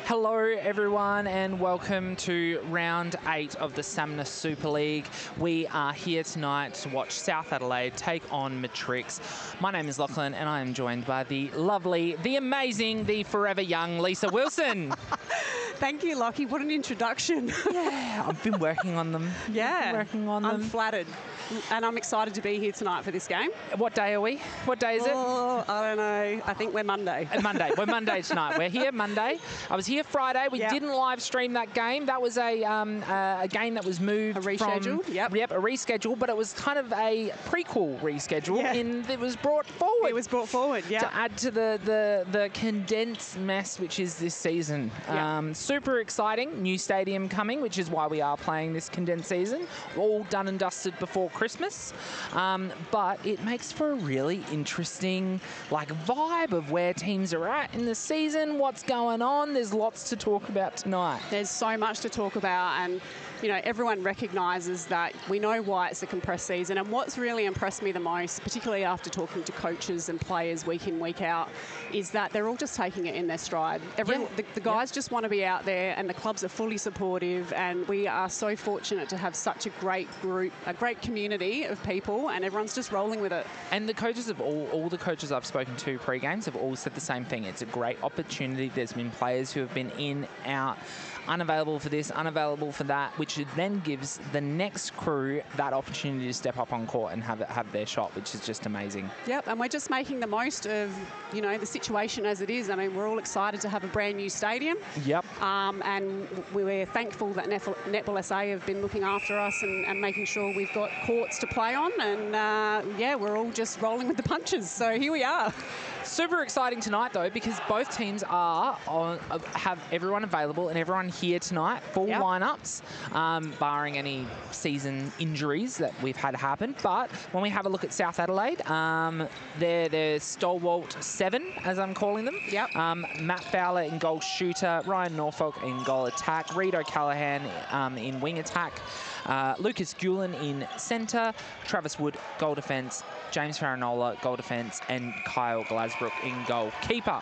Hello everyone and welcome to round 8 of the SAMMNA Super League. We are here tonight to watch South Adelaide take on Matrics. My name is Lachlan and I am joined by the lovely, the amazing, the forever young Lisa Wilson. Thank you, Lockie. What an introduction. Yeah, I've been working on them. Yeah, I'm flattered. And I'm excited to be here tonight for this game. What day are we? What day is it? Oh, I don't know. I think we're Monday. Monday. We're Monday tonight. We're here Monday. I was here Friday. We didn't live stream that game. That was a game that was moved. A reschedule. Yep, a reschedule, but it was kind of a prequel reschedule. Yeah. And it was brought forward. It was brought forward, yeah. To add to the condensed mess which is this season. Yeah. Super exciting. New stadium coming, which is why we are playing this condensed season. All done and dusted before Christmas, but it makes for a really interesting vibe of where teams are at in the season, what's going on. There's lots to talk about tonight. There's so much to talk about, and you know, everyone recognises that we know why it's a compressed season. And what's really impressed me the most, particularly after talking to coaches and players week in, week out, is that they're all just taking it in their stride. The guys just want to be out there, and the clubs are fully supportive, and we are so fortunate to have such a great group, a great community of people, and everyone's just rolling with it. And the coaches of all the coaches I've spoken to pre-games have all said the same thing. It's a great opportunity. There's been players who have been in, out, unavailable for this, unavailable for that, which then gives the next crew that opportunity to step up on court and have their shot, which is just amazing. Yep, and we're just making the most of, you know, the situation as it is. I mean, we're all excited to have a brand new stadium. Yep. And we're thankful that Netball SA have been looking after us and making sure we've got courts to play on. And yeah, we're all just rolling with the punches. So here we are. Super exciting tonight, though, because both teams have everyone available and everyone here tonight, full lineups, barring any season injuries that we've had happen. But when we have a look at South Adelaide, they're stalwart 7, as I'm calling them. Yep. Matt Fowler in goal shooter, Ryan Norfolk in goal attack, Reed O'Callaghan in wing attack, Lucas Gulen in centre, Travis Wood goal defence, James Farinola goal defence, and Kyle Glasbrook in goal keeper.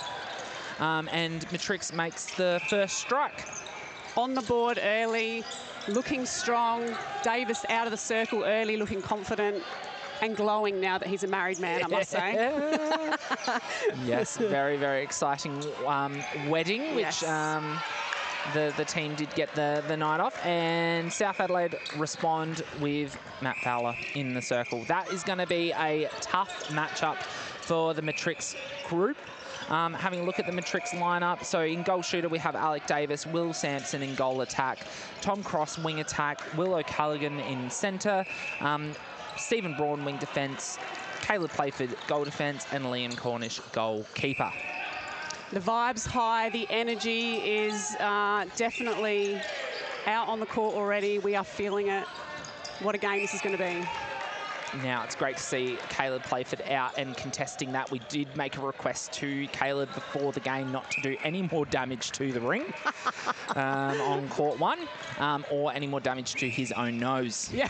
And Matrix makes the first strike. On the board early, looking strong. Davis out of the circle early, looking confident and glowing now that he's a married man, I must say. Yes, very, very exciting wedding, which the team did get the night off. And South Adelaide respond with Matt Fowler in the circle. That is going to be a tough matchup for the Matrix group. Having a look at the Matrix lineup, so in goal shooter we have Alec Davis, Will Sampson in goal attack, Tom Cross wing attack, Will O'Callaghan in centre, Stephen Braun wing defence, Caleb Playford goal defence, and Liam Cornish goal keeper. The vibe's high, the energy is definitely out on the court already. We are feeling it. What a game this is going to be. Now, it's great to see Caleb Playford out and contesting that. We did make a request to Caleb before the game not to do any more damage to the ring on court 1 or any more damage to his own nose. Yeah,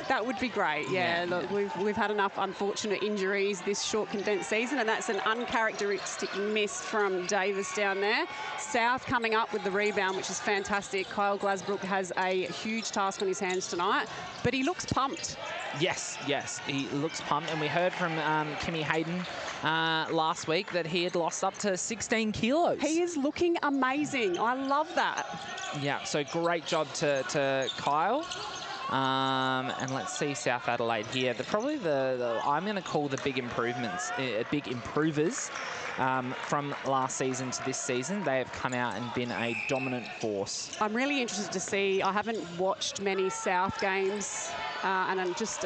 that would be great. Yeah, look, we've had enough unfortunate injuries this short condensed season, and that's an uncharacteristic miss from Davis down there. South coming up with the rebound, which is fantastic. Kyle Glasbrook has a huge task on his hands tonight, but he looks pumped. Yes, he looks pumped. And we heard from Kimmy Hayden last week that he had lost up to 16 kilos. He is looking amazing. I love that. Yeah, so great job to Kyle. And let's see South Adelaide here. Probably I'm going to call the big improvements, big improvers from last season to this season. They have come out and been a dominant force. I'm really interested to see. I haven't watched many South games. And I'm just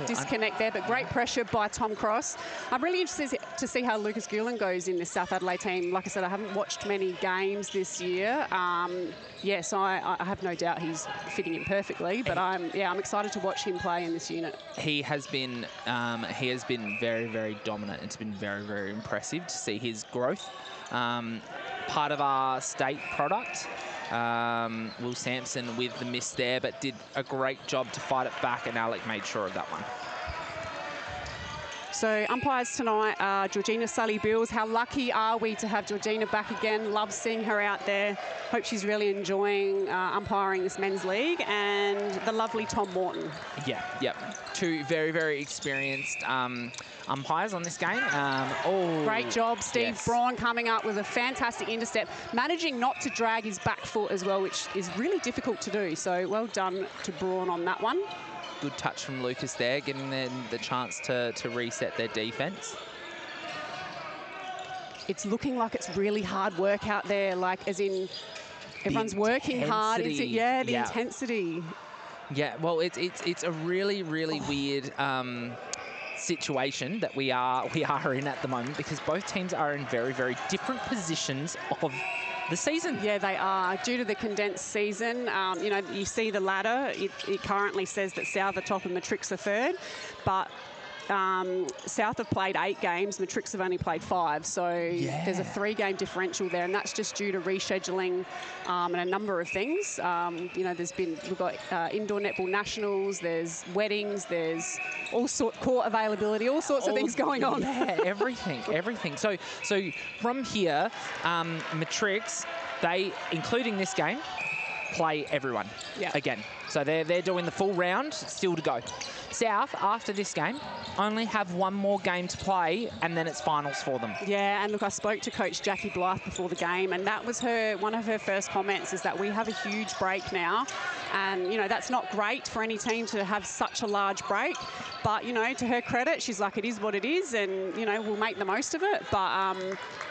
disconnect there, but great pressure by Tom Cross. I'm really interested to see how Lucas Gulen goes in this South Adelaide team. Like I said, I haven't watched many games this year. So I have no doubt he's fitting in perfectly, but I'm excited to watch him play in this unit. He has been very, very dominant. It's been very, very impressive to see his growth. Part of our state product. Will Sampson with the miss there, but did a great job to fight it back, and Alec made sure of that one. So umpires tonight are Georgina Sully-Bills. How lucky are we to have Georgina back again? Love seeing her out there. Hope she's really enjoying umpiring this men's league. And the lovely Tom Morton. Yeah, yep. Two very, very experienced umpires on this game. Great job, Steve Braun coming up with a fantastic intercept, managing not to drag his back foot as well, which is really difficult to do. So well done to Braun on that one. Good touch from Lucas there, getting them the chance to reset their defence. It's looking like it's really hard work out there, like as in everyone's working hard. Is it? Yeah, the intensity. Yeah, well, it's a really, really weird situation that we are in at the moment, because both teams are in very, very different positions of the season. Yeah, they are. Due to the condensed season, you know, you see the ladder. It currently says that South are top and Matrics are third, but South have played 8 games, Matrics have only played 5, so there's a 3-game differential there, and that's just due to rescheduling and a number of things. You know, we've got indoor netball nationals, there's weddings, there's court availability, all sorts of things going on. Yeah, everything. So from here, Matrix, they, including this game, play everyone again. So they're doing the full round, still to go. South, after this game, only have 1 more game to play, and then it's finals for them. Yeah, and look, I spoke to Coach Jackie Blythe before the game, and that was one of her first comments, is that we have a huge break now. And, you know, that's not great for any team to have such a large break. But, you know, to her credit, she's like, it is what it is, and, you know, we'll make the most of it. But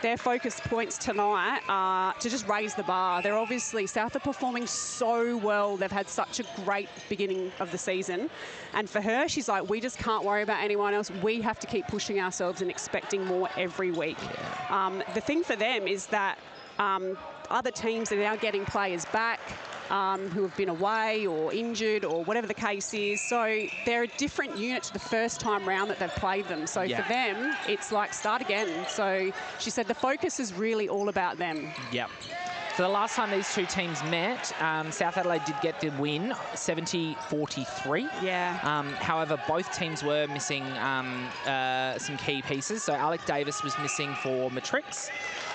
their focus points tonight are to just raise the bar. They're obviously, South are performing so well. They've had such a great beginning of the season. And for her, she's like, we just can't worry about anyone else. We have to keep pushing ourselves and expecting more every week. Yeah. The thing for them is that other teams are now getting players back who have been away or injured or whatever the case is. So they're a different unit to the first time round that they've played them. So for them, it's like start again. So she said the focus is really all about them. Yep. So the last time these two teams met, South Adelaide did get the win, 70-43. Yeah. However, both teams were missing some key pieces. So Alec Davis was missing for Matrix.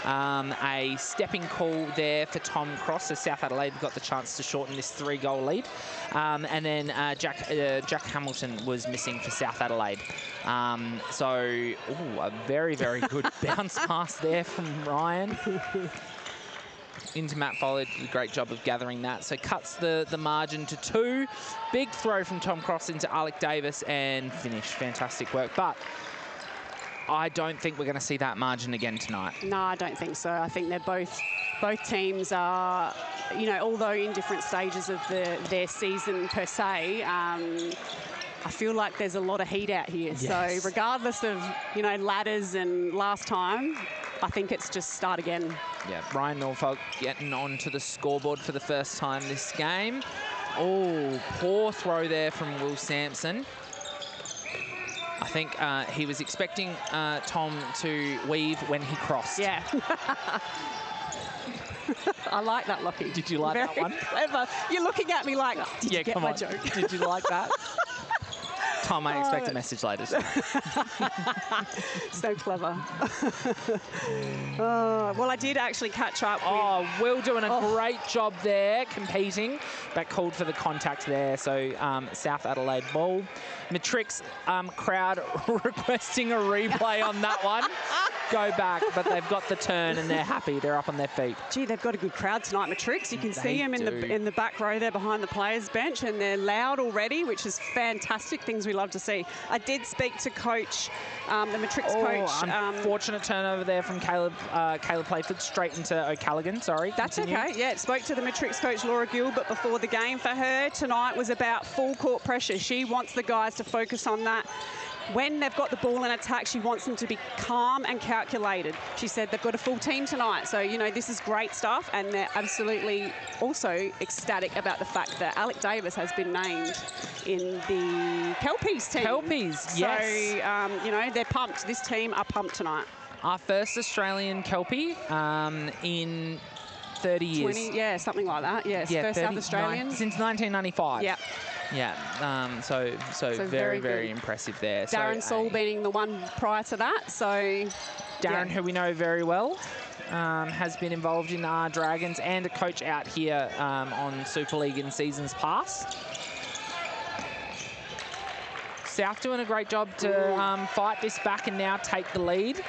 A stepping call there for Tom Cross, so South Adelaide got the chance to shorten this 3-goal lead. And then Jack Hamilton was missing for South Adelaide. So a very, very good bounce pass there from Ryan. Into Matt Foley, did a great job of gathering that. So cuts the margin to 2. Big throw from Tom Cross into Alec Davis and finish. Fantastic work. But I don't think we're going to see that margin again tonight. No, I don't think so. I think they're both teams are, you know, although in different stages of their season per se, I feel like there's a lot of heat out here. Yes. So regardless of, you know, ladders and last time, I think it's just start again. Yeah, Ryan Norfolk getting onto the scoreboard for the first time this game. Oh, poor throw there from Will Sampson. I think he was expecting Tom to weave when he crossed. Yeah. I like that, Lockie. Did you like that one? Clever. You're looking at me like, did you get my joke? Did you like that? Tom, I expect a message later. So clever. Well, I did actually catch up with... Will doing a great job there, competing, but called for the contact there. So South Adelaide ball. Matrix crowd requesting a replay on that one. Go back, but they've got the turn and they're happy. They're up on their feet. Gee, they've got a good crowd tonight, Matrix. You can see them in the back row there behind the players' bench, and they're loud already, which is fantastic. Things we love to see. I did speak to coach, the Matrix coach. Unfortunate turnover there from Caleb Playford straight into O'Callaghan. Sorry. That's okay. Yeah, spoke to the Matrix coach Laura Gilbert before the game. For her tonight was about full court pressure. She wants the guys to focus on that. When they've got the ball in attack, she wants them to be calm and calculated. She said they've got a full team tonight. So, you know, this is great stuff. And they're absolutely also ecstatic about the fact that Alec Davis has been named in the Kelpies team. Kelpies, yes. So, you know, they're pumped. This team are pumped tonight. Our first Australian Kelpie in 30 years. 20, yeah, something like that. Yes, Yeah, first South Australian. Since 1995. Yep. Yeah, so very impressive there. Darren Saul being the one prior to that. So Darren, who we know very well, has been involved in our Dragons and a coach out here on Super League in seasons past. South doing a great job to fight this back and now take the lead.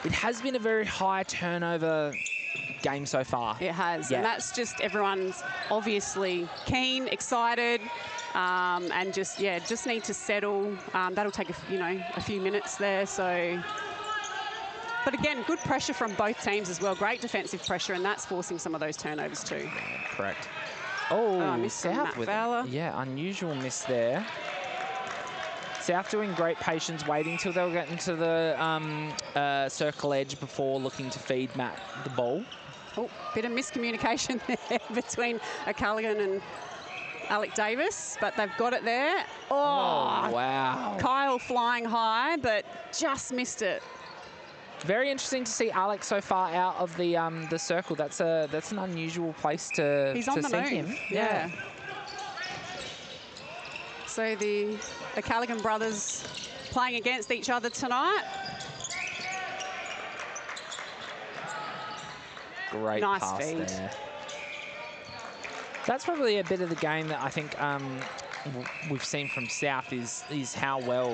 It has been a very high turnover game so far. It has, and that's just everyone's obviously keen, excited, and just need to settle. That'll take a few minutes there. So, but again, good pressure from both teams as well. Great defensive pressure, and that's forcing some of those turnovers too. Yeah, correct. Oh, miss South with unusual miss there. South doing great patience, waiting till they'll get into the circle edge before looking to feed Matt the ball. Oh, bit of miscommunication there between O'Callaghan and Alec Davis, but they've got it there. Oh, wow. Kyle flying high, but just missed it. Very interesting to see Alex so far out of the circle. That's an unusual place to see him. Yeah. So the O'Callaghan brothers playing against each other tonight. Great pass feed there. That's probably a bit of the game that I think we've seen from South is how well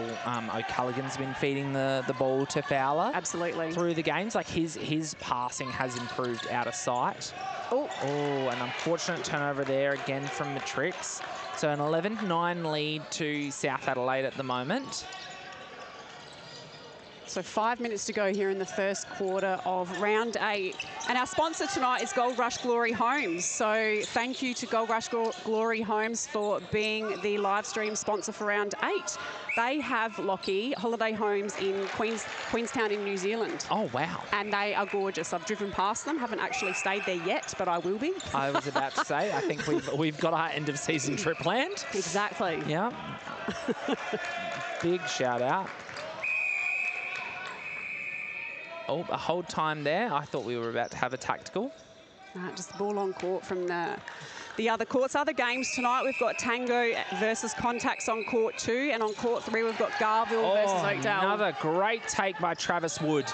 O'Callaghan's been feeding the ball to Fowler. Absolutely. Through the games. Like his passing has improved out of sight. Oh, an unfortunate turnover there again from Matrix. So an 11-9 lead to South Adelaide at the moment. So 5 minutes to go here in the first quarter of round 8. And our sponsor tonight is Gold Rush Glory Homes. So thank you to Gold Rush Glory Homes for being the live stream sponsor for round 8. They have, Lockie, holiday homes in Queenstown in New Zealand. Oh, wow. And they are gorgeous. I've driven past them, haven't actually stayed there yet, but I will be. I was about to say, I think we've got our end of season trip planned. Exactly. Yeah. Big shout out. Oh, a hold time there. I thought we were about to have a tactical. Just the ball on court from the other courts. Other games tonight, we've got Tango versus Contacts on court 2, and on court 3, we've got Garville versus Oakdale. Another great take by Travis Wood.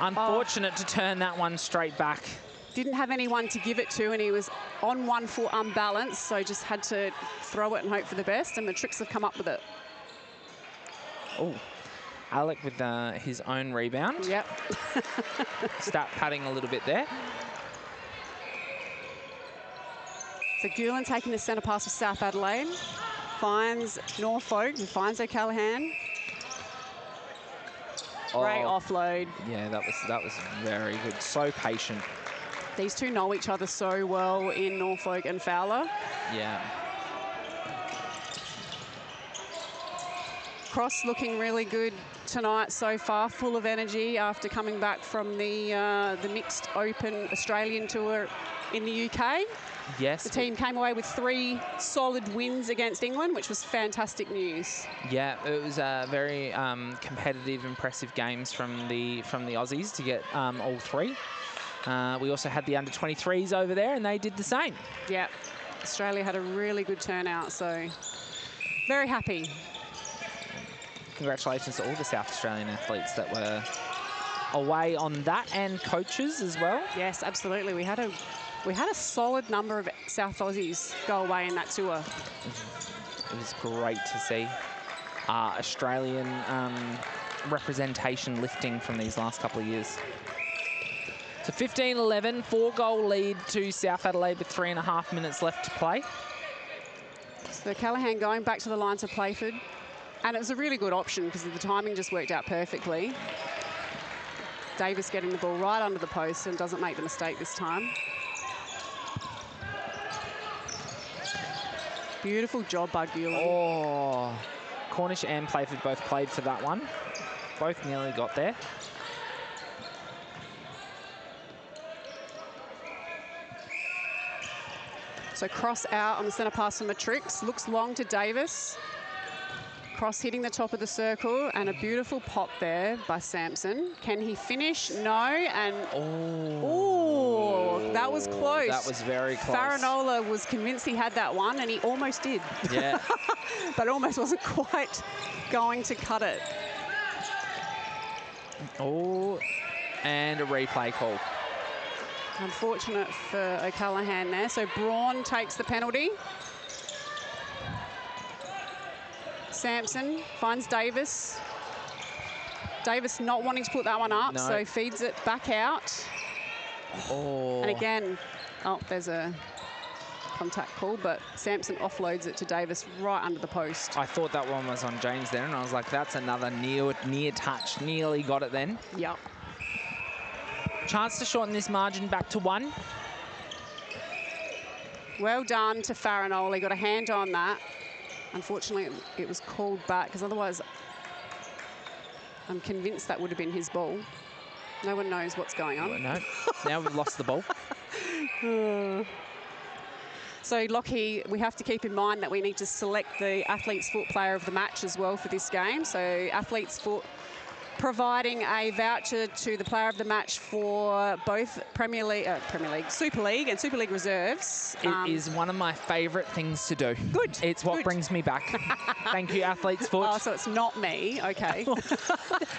Unfortunate to turn that one straight back. Didn't have anyone to give it to, and he was on 1 foot unbalanced, so just had to throw it and hope for the best, and Matrix have come up with it. Oh. Alec with his own rebound. Yep. Start padding a little bit there. So Gulen taking the centre pass for South Adelaide. Finds Norfolk and finds O'Callaghan. Great offload. Yeah, that was very good. So patient. These two know each other so well in Norfolk and Fowler. Yeah. Cross looking really good tonight so far, full of energy after coming back from the mixed open Australian tour in the UK. Yes. The team came away with 3 solid wins against England, which was fantastic news. Yeah, it was very competitive, impressive games from the Aussies to get all 3. We also had the under-23s over there, and they did the same. Yeah, Australia had a really good turnout, so very happy. Congratulations to all the South Australian athletes that were away on that, and coaches as well. Yes, absolutely. We had a solid number of South Aussies go away in that tour. It was great to see Australian representation lifting from these last couple of years. So 15-11, 4-goal lead to South Adelaide with 3.5 minutes left to play. So Callaghan going back to the line to Playford. And it was a really good option because the timing just worked out perfectly. Davis getting the ball right under the post and doesn't make the mistake this time. Beautiful job by Gulen. Oh, Cornish and Playford both played for that one. Both nearly got there. So cross out on the centre pass from Matrix. Looks long to Davis. Cross hitting the top of the circle, and a beautiful pop there by Sampson. Can he finish? No, and that was close. That was very close. Farinola was convinced he had that one, and he almost did. Yeah. But almost wasn't quite going to cut it. Oh, and a replay call. Unfortunate for O'Callaghan there. So Braun takes the penalty. Sampson finds Davis. Davis not wanting to put that one up, so feeds it back out. Oh. And again, there's a contact call, but Sampson offloads it to Davis right under the post. I thought that one was on James then, and I was like, that's another near touch. Nearly got it then. Yep. Chance to shorten this margin back to 1. Well done to Farinola. Got a hand on that. Unfortunately, it was called back, because otherwise I'm convinced that would have been his ball. No one knows what's going on. No, now we've lost the ball. So, Lockie, we have to keep in mind that we need to select the Athlete's Foot Player of the Match as well for this game. So, Athlete's Foot providing a voucher to the Player of the Match for both Super League and Super League Reserves. It is one of my favourite things to do. Good. It's what brings me back. Thank you, Athlete's Foot. Oh, so it's not me. Okay.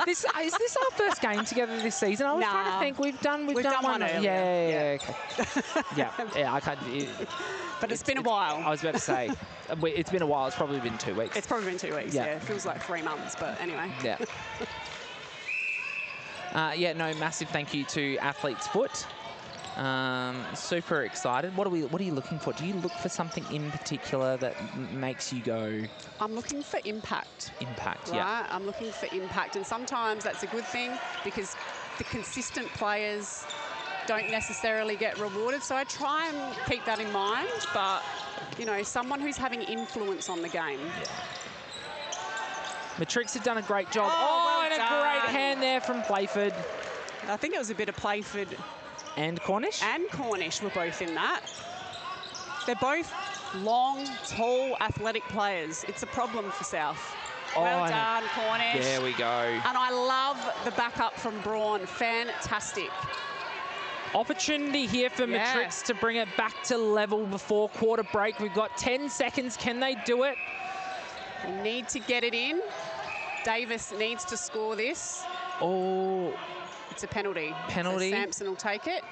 Is this our first game together this season? I was trying to think. We've done one earlier. Yeah, okay. I can't. But it's been a while. I was about to say, it's been a while. It's probably been 2 weeks. It's probably been 2 weeks. Yeah, it feels like 3 months, but anyway. Yeah. Massive thank you to Athlete's Foot. Super excited. What are you looking for? Do you look for something in particular that makes you go? I'm looking for impact. Impact, right? yeah. I'm looking for impact, and sometimes that's a good thing because the consistent players don't necessarily get rewarded. So I try and keep that in mind, but someone who's having influence on the game. Yeah. Matrix have done a great job. Well and done. A great hand there from Playford. I think it was a bit of Playford. And Cornish? And Cornish were both in that. They're both long, tall, athletic players. It's a problem for South. Well done, Cornish. There we go. And I love the backup from Braun. Fantastic. Opportunity here for Matrix to bring it back to level before quarter break. We've got 10 seconds. Can they do it? They need to get it in. Davis needs to score this. Oh. It's a penalty. Penalty. So Sampson will take it.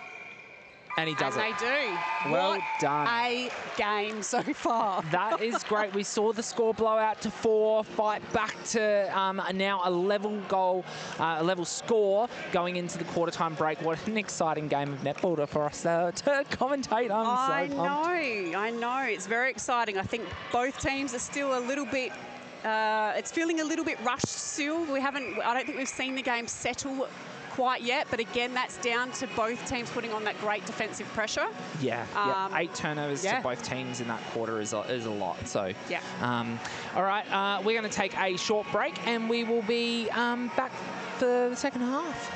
And he does it. And they do. Well done. A game so far. That is great. We saw the score blow out to 4, fight back to now a level goal, a level score going into the quarter time break. What an exciting game of netball for us to commentate. I'm so pumped. I know. It's very exciting. I think both teams are still a little bit, it's feeling a little bit rushed still. I don't think we've seen the game settle quite yet, but again, that's down to both teams putting on that great defensive pressure. Yeah, 8 turnovers to both teams in that quarter is a lot. So, yeah. All right, we're going to take a short break, and we will be back for the second half.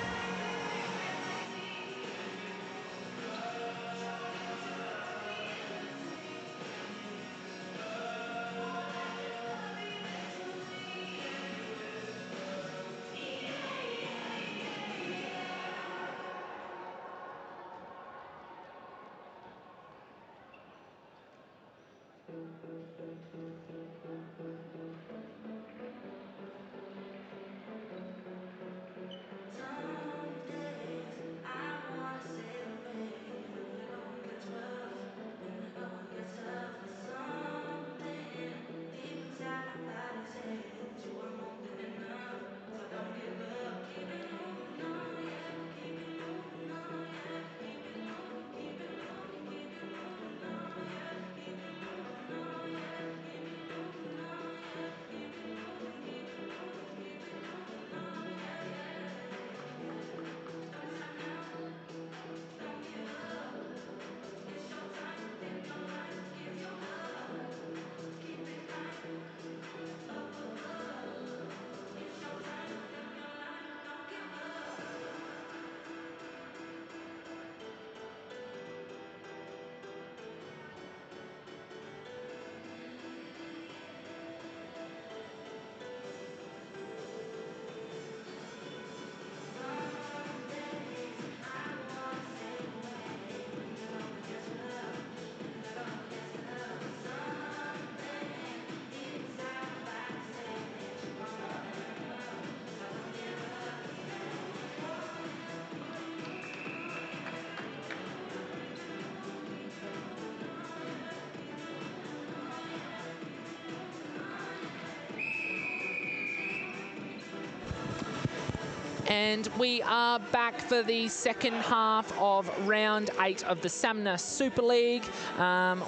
And we are back for the second half of round 8 of the SAMMNA Super League.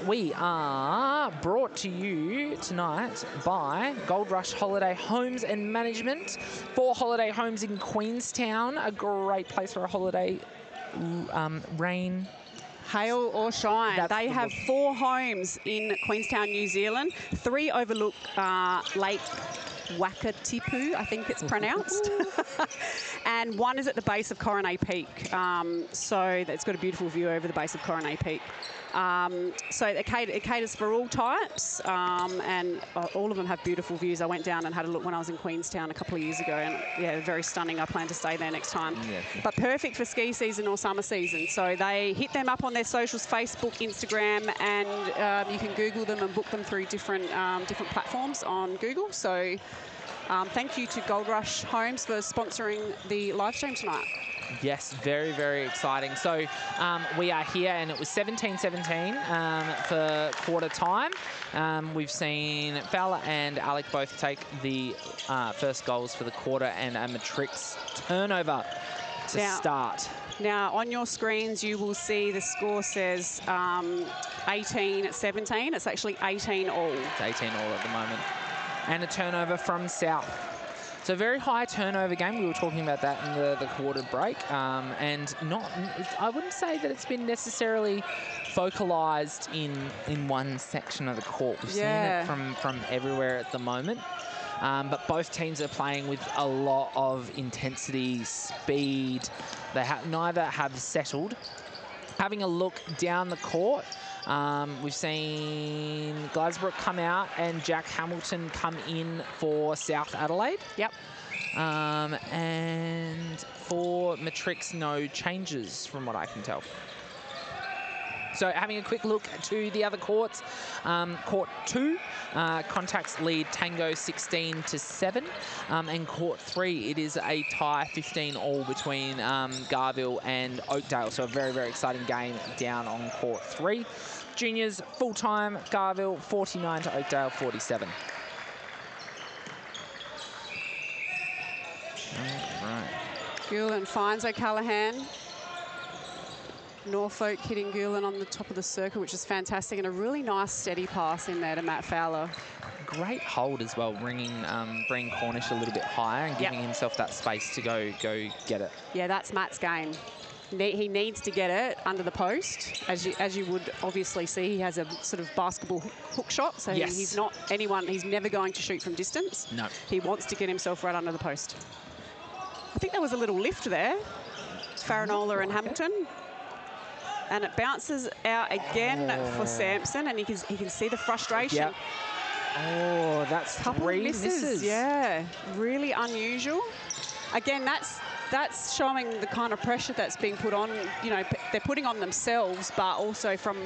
We are brought to you tonight by Gold Rush Holiday Homes and Management. 4 holiday homes in Queenstown, a great place for a holiday, rain, hail or shine. They have 4 homes in Queenstown, New Zealand. 3 overlook Lake Wakatipu, I think it's pronounced. And 1 is at the base of Coronet Peak. So it's got a beautiful view over the base of Coronet Peak. So it caters for all types, and all of them have beautiful views. I went down and had a look when I was in Queenstown a couple of years ago, and yeah, very stunning. I plan to stay there next time. Yeah. But perfect for ski season or summer season. So they hit them up on their socials, Facebook, Instagram, and you can Google them and book them through different platforms on Google. So thank you to Gold Rush Homes for sponsoring the live stream tonight. Yes, very, very exciting. So we are here, and it was 17-17 for quarter time. We've seen Fowler and Alec both take the first goals for the quarter, and a Matrics turnover to start. Now, on your screens, you will see the score says 18-17. It's actually 18 all. It's 18 all at the moment. And a turnover from South. So very high turnover game. We were talking about that in the quarter break. And I wouldn't say that it's been necessarily focalised in one section of the court. We've seen it from everywhere at the moment. But both teams are playing with a lot of intensity, speed. Neither have settled. Having a look down the court, we've seen Glasbrook come out and Jack Hamilton come in for South Adelaide. Yep. And for Matrix, no changes from what I can tell. So having a quick look to the other courts, Court 2, Contacts lead Tango 16-7, and Court 3, it is a tie 15 all between Garville and Oakdale. So a very, very exciting game down on Court 3. Juniors full-time, Garville 49 to Oakdale 47. All right. Gulen finds O'Callaghan. Norfolk hitting Gulen on the top of the circle, which is fantastic, and a really nice steady pass in there to Matt Fowler. Great hold as well, bringing Cornish a little bit higher and giving himself that space to go get it. Yeah, that's Matt's game. He needs to get it under the post. As you would obviously see, he has a sort of basketball hook shot, so he's not anyone, he's never going to shoot from distance. No. He wants to get himself right under the post. I think there was a little lift there, Farinola and Hamilton. And it bounces out again for Sampson, and he can see the frustration. Yep. Oh, that's couple 3 misses. Yeah, really unusual. Again, that's showing the kind of pressure that's being put on. You know, they're putting on themselves, but also from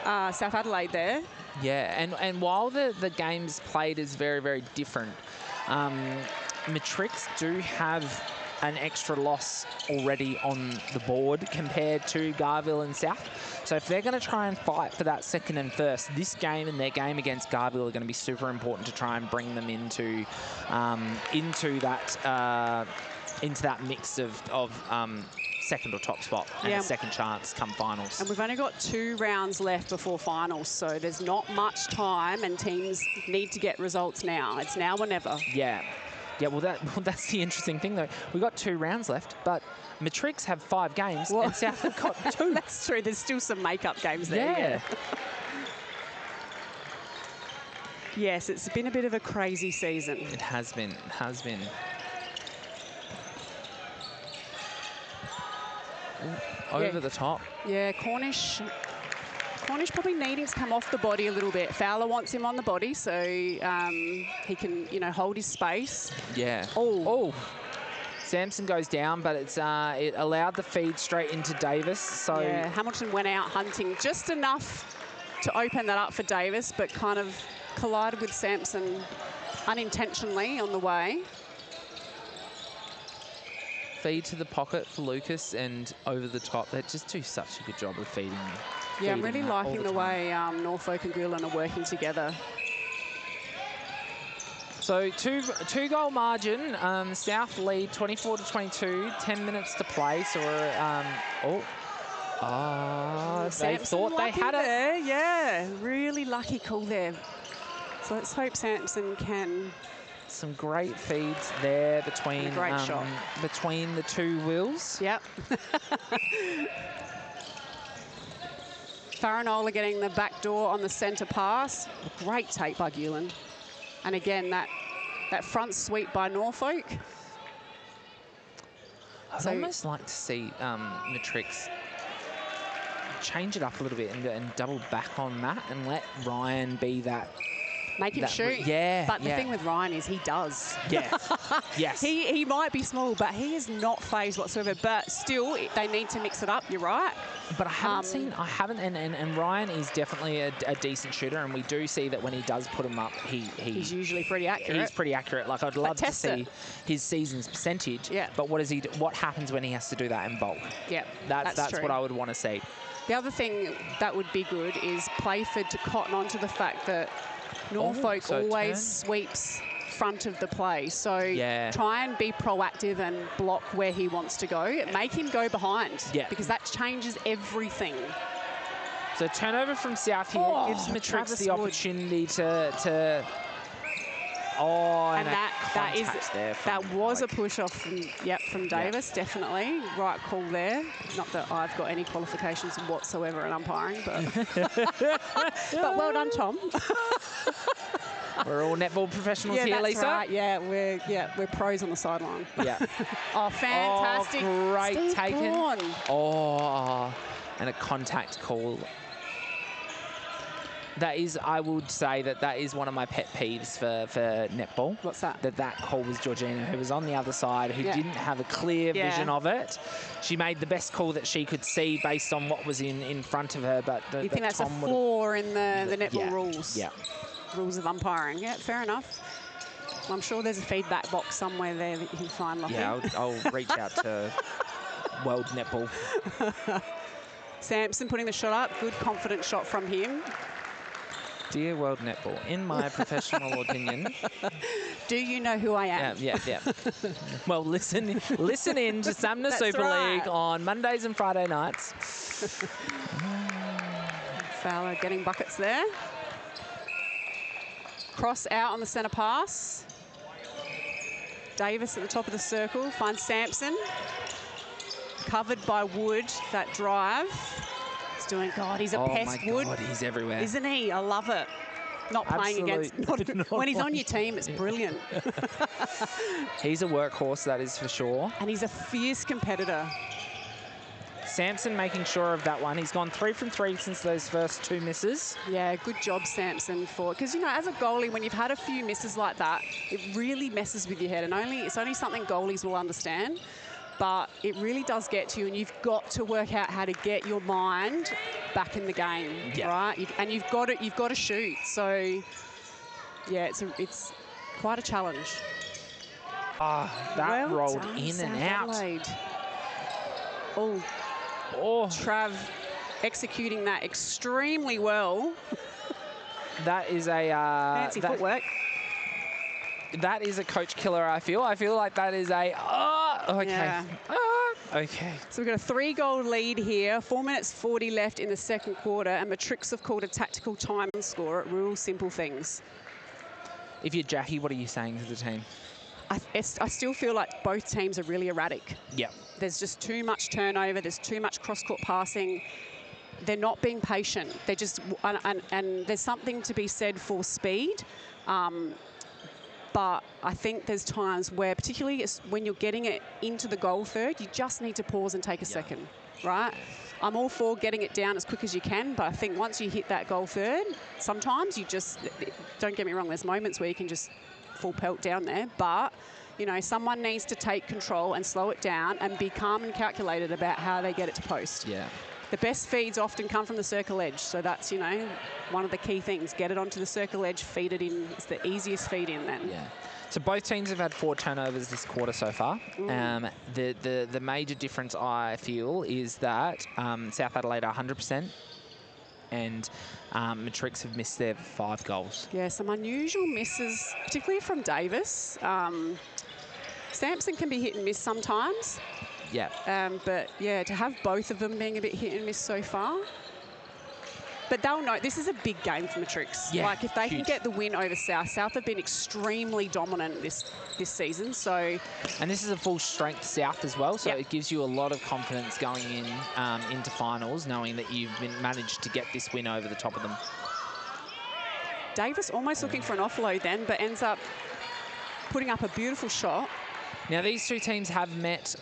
South Adelaide there. Yeah, and while the games played is very, very different, Matrix do have an extra loss already on the board compared to Garville and South. So if they're going to try and fight for that second and first, this game and their game against Garville are going to be super important to try and bring them into that mix of second or top spot and a second chance come finals. And we've only got 2 rounds left before finals, so there's not much time, and teams need to get results now. It's now or never. Yeah. Yeah, well, that's the interesting thing, though. We've got 2 rounds left, but Matrix have 5 games, and South have got 2. That's true. There's still some make-up games there. Yeah. Yes, it's been a bit of a crazy season. It has been. It has been. Over the top. Yeah, Cornish probably needing to come off the body a little bit. Fowler wants him on the body so he can, hold his space. Yeah. Oh. Sampson goes down, but it allowed the feed straight into Davis. So yeah, Hamilton went out hunting just enough to open that up for Davis, but kind of collided with Sampson unintentionally on the way. Feed to the pocket for Lucas and over the top. They just do such a good job of feeding. Yeah, I'm really liking the way Norfolk and Gulen are working together. So two-goal margin. South lead 24-22. 10 minutes to play. So we're they thought they had it. There. Yeah, really lucky call there. So let's hope Sampson can. Some great feeds there between shot. between the two wheels. Yep. Farinola getting the back door on the centre pass. Great take by Gulen. And again, that front sweep by Norfolk. I'd almost like to see Matrix change it up a little bit and double back on that and let Ryan be that. Make him shoot. Yeah. But the thing with Ryan is he does. Yeah. Yes. He might be small, but he is not phased whatsoever. But still, they need to mix it up. You're right. But I haven't and Ryan is definitely a decent shooter, and we do see that when he does put him up, he's usually pretty accurate. He's pretty accurate. Like, I'd love to see his season's percentage. Yeah. But what does he do? What happens when he has to do that in bulk? Yeah. That's true. what I would want to see. The other thing that would be good is Playford to cotton on to the fact that Norfolk always sweeps front of the play. So try and be proactive and block where he wants to go. Make him go behind because that changes everything. So turnover from South here gives Matrix the opportunity to and that was a push off from Davis, definitely. Right call there. Not that I've got any qualifications whatsoever in umpiring, but but well done, Tom. We're all netball professionals here, Lisa. Right. Yeah, we're pros on the sideline. Yeah. Oh, fantastic! Oh, great Steve taken. Bourne. Oh, and a contact call. That is, I would say that is one of my pet peeves for netball. What's that? That call was Georgina, who was on the other side, who didn't have a clear vision of it. She made the best call that she could see based on what was in front of her. But you think that's a flaw in the netball rules? Yeah. Rules of umpiring. Yeah, fair enough. I'm sure there's a feedback box somewhere there that you can find, Lachlan. Yeah, I'll reach out to World Netball. Sampson putting the shot up. Good, confident shot from him. Dear World Netball, in my professional opinion. Do you know who I am? Yeah. Well, listen in to SAMMNA Super League on Mondays and Friday nights. Fowler getting buckets there. Cross out on the centre pass. Davis at the top of the circle finds Sampson. Covered by Wood, that drive. He's a pest, Wood. Oh my God, he's everywhere. Isn't he? I love it. Not playing against... when he's on your team, it's brilliant. He's a workhorse, that is for sure. And he's a fierce competitor. Sampson making sure of that one. He's gone 3 from 3 since those first 2 misses. Yeah, good job, Sampson, because, you know, as a goalie, when you've had a few misses like that, it really messes with your head. And it's only something goalies will understand. But it really does get to you, and you've got to work out how to get your mind back in the game, right? And you've got to shoot. So, yeah, it's quite a challenge. That rolled in and out. Adelaide. Trav executing that extremely well. That is a fancy footwork. That is a coach killer, I feel. I feel like that is a... okay. Yeah. Okay. So we've got a 3-goal lead here. 4 minutes 40 left in the second quarter. And Matrix have called a tactical time and score at real simple things. If you're Jackie, what are you saying to the team? I still feel like both teams are really erratic. Yeah. There's just too much turnover. There's too much cross-court passing. They're not being patient. They're just... And there's something to be said for speed. But I think there's times where, particularly when you're getting it into the goal third, you just need to pause and take a second, right? I'm all for getting it down as quick as you can, but I think once you hit that goal third, sometimes you just, don't get me wrong, there's moments where you can just full pelt down there, but, you know, someone needs to take control and slow it down and be calm and calculated about how they get it to post. Yeah. The best feeds often come from the circle edge, so that's, you know, one of the key things. Get it onto the circle edge, feed it in. It's the easiest feed in then. Yeah. So both teams have had 4 turnovers this quarter so far. The major difference I feel is that South Adelaide are 100%. and Matrics have missed their 5 goals. Yeah, some unusual misses, particularly from Davis. SAMMNA can be hit and miss sometimes. Yeah. But, yeah, to have both of them being a bit hit and miss so far. But they'll know this is a big game for Matrix. Yeah, like, if they huge. can get the win over South, South have been extremely dominant this season. So, and this is a full strength South as well, so yep. it gives you a lot of confidence going in into finals, knowing that you've managed to get this win over the top of them. Davis almost looking for an offload then, but ends up putting up a beautiful shot. Now, these two teams have met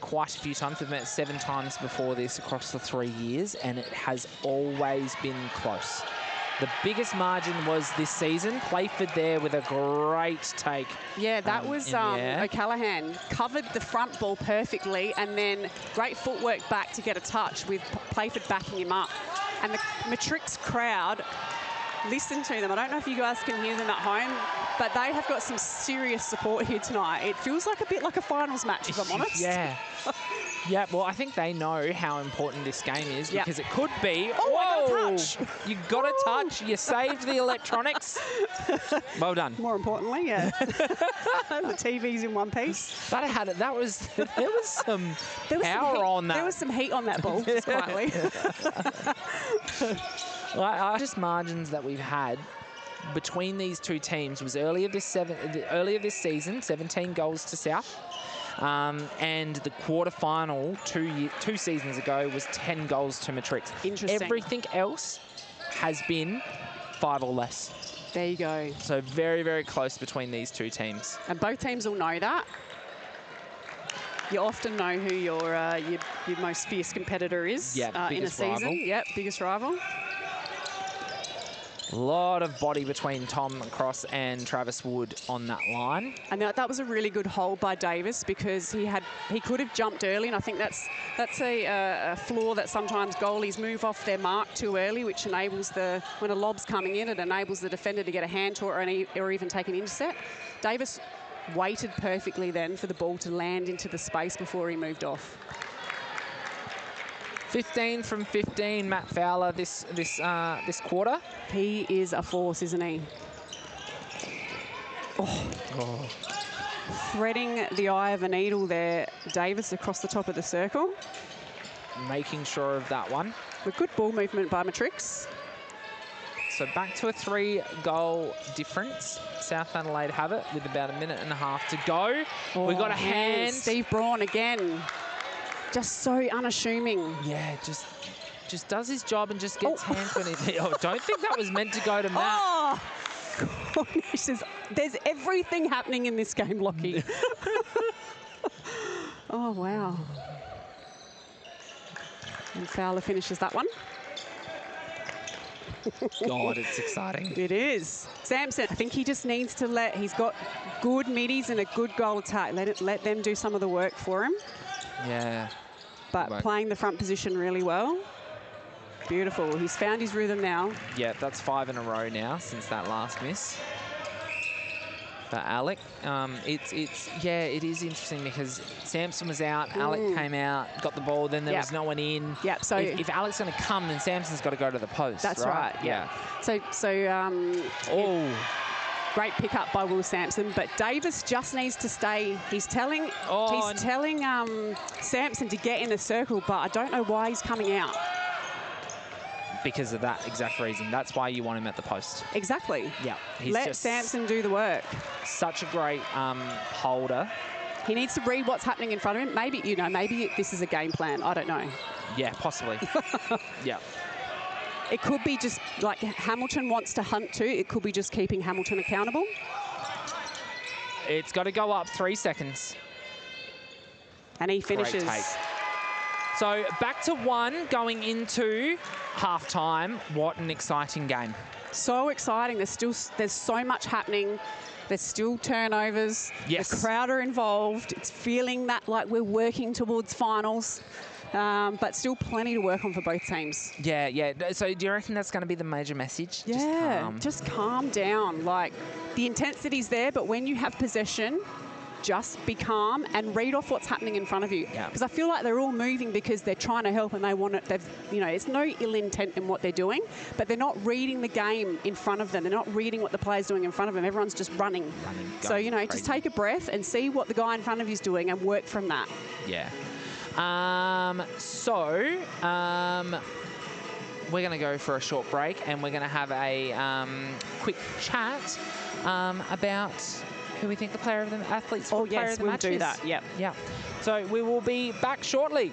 quite a few times. They've met 7 times before this across the 3 years, and it has always been close. The biggest margin was this season. Playford there with a great take. Yeah, that was O'Callaghan. Covered the front ball perfectly, and then great footwork back to get a touch with Playford backing him up. And the Matrix crowd, listen to them. I don't know if you guys can hear them at home, but they have got some serious support here tonight. It feels like a bit like a finals match, if I'm honest. Yeah. Yeah, well, I think they know how important this game is because it could be. Oh, I got a touch. You got a touch. You saved the electronics. Well done. More importantly, yeah. The TV's in one piece. That had it. There was some power on that. There was some heat on that ball, just quietly. Just margins that we've had between these two teams was earlier this season, 17 goals to South. And the quarterfinal 2 seasons ago was 10 goals to Matrix. Interesting. Everything else has been 5 or less. There you go. So very, very close between these two teams. And both teams will know that. You often know who your most fierce competitor is in a season. Rival. Yep, biggest rival. A lot of body between Tom Cross and Travis Wood on that line. And that was a really good hold by Davis because he could have jumped early, and I think that's a flaw that sometimes goalies move off their mark too early, which enables when a lob's coming in, it enables the defender to get a hand to it or even take an intercept. Davis waited perfectly then for the ball to land into the space before he moved off. 15 from 15, Matt Fowler this quarter. He is a force, isn't he? Oh. Threading the eye of a needle there, Davis across the top of the circle. Making sure of that one. With good ball movement by Matrix. So back to a 3-goal difference. South Adelaide have it with about 1.5 minutes to go. Oh, we got a hand. Steve Braun again. Just so unassuming. Yeah, just does his job and just gets hands when he... Oh, don't think that was meant to go to Matt. Oh, gosh, there's everything happening in this game, Lockie. Oh, wow. And Fowler finishes that one. God, it's exciting. It is. SAMMNA, I think he just needs to he's got good middies and a good goal attack. Let them do some of the work for him. Yeah. But playing the front position really well. Beautiful. He's found his rhythm now. Yeah, that's 5 in a row now since that last miss. For Alec, it is interesting because SAMMNA was out, Alec came out, got the ball, then there was no one in. Yep. So if Alec's going to come, then SAMMNA's got to go to the post. That's right. Yeah. Great pick up by Will SAMMNA, but Davis just needs to stay. He's telling SAMMNA to get in the circle, but I don't know why he's coming out. Because of that exact reason. That's why you want him at the post. Exactly. Yeah. Let SAMMNA do the work. Such a great holder. He needs to read what's happening in front of him. Maybe this is a game plan. I don't know. Yeah, possibly. Yeah. It could be just like Hamilton wants to hunt too. It could be just keeping Hamilton accountable. It's got to go up 3 seconds. And he finishes. Great take. So back to 1 going into half-time. What an exciting game. So exciting. There's so much happening. There's still turnovers. Yes. The crowd are involved. It's feeling that like we're working towards finals. But still plenty to work on for both teams. Yeah, yeah. So do you reckon that's going to be the major message? Yeah, just calm down. Like, the intensity's there, but when you have possession, just be calm and read off what's happening in front of you. Because I feel like they're all moving because they're trying to help and they want it. They've, you know, it's no ill intent in what they're doing, but they're not reading the game in front of them. They're not reading what the player's doing in front of them. Everyone's just running. So, you know, crazy. Just take a breath and see what the guy in front of you is doing and work from that. Yeah. We're going to go for a short break and we're going to have a quick chat about who we think the player of the athletes player of the match is. Oh, yes, we'll do that. Yep. Yeah. So we will be back shortly.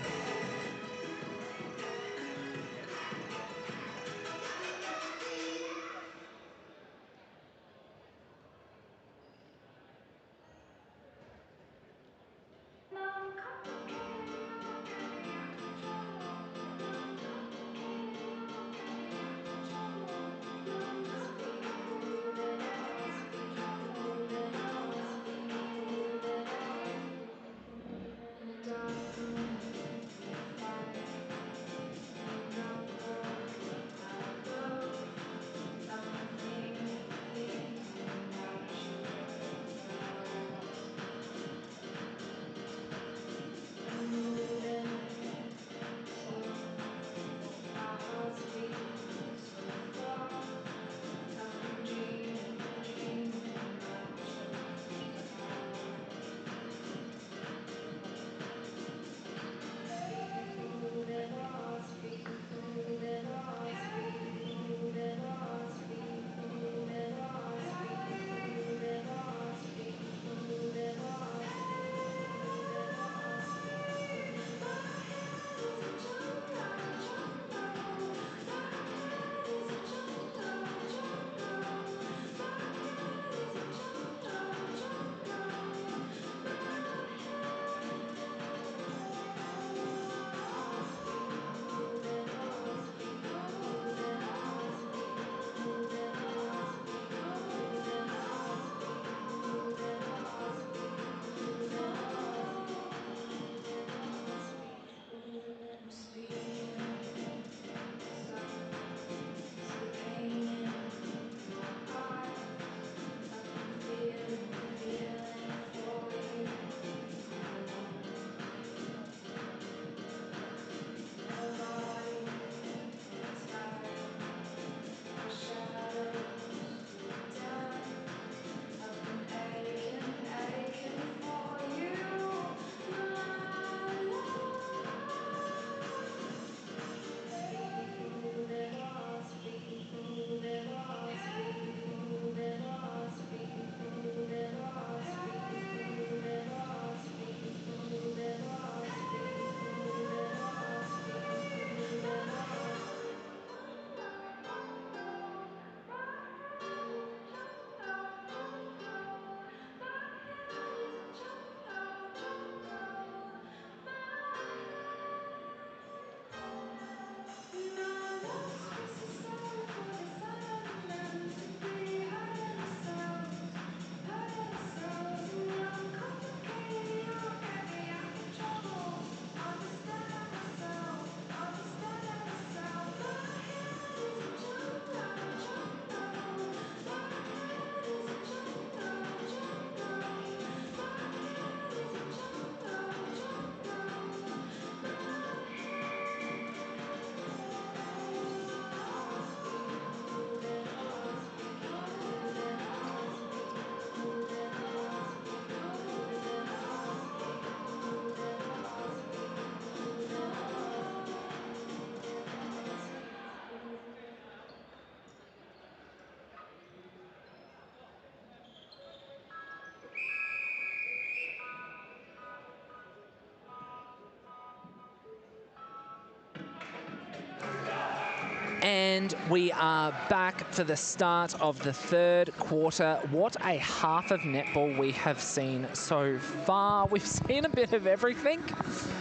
And we are back for the start of the third quarter. What a half of netball we have seen so far. We've seen a bit of everything.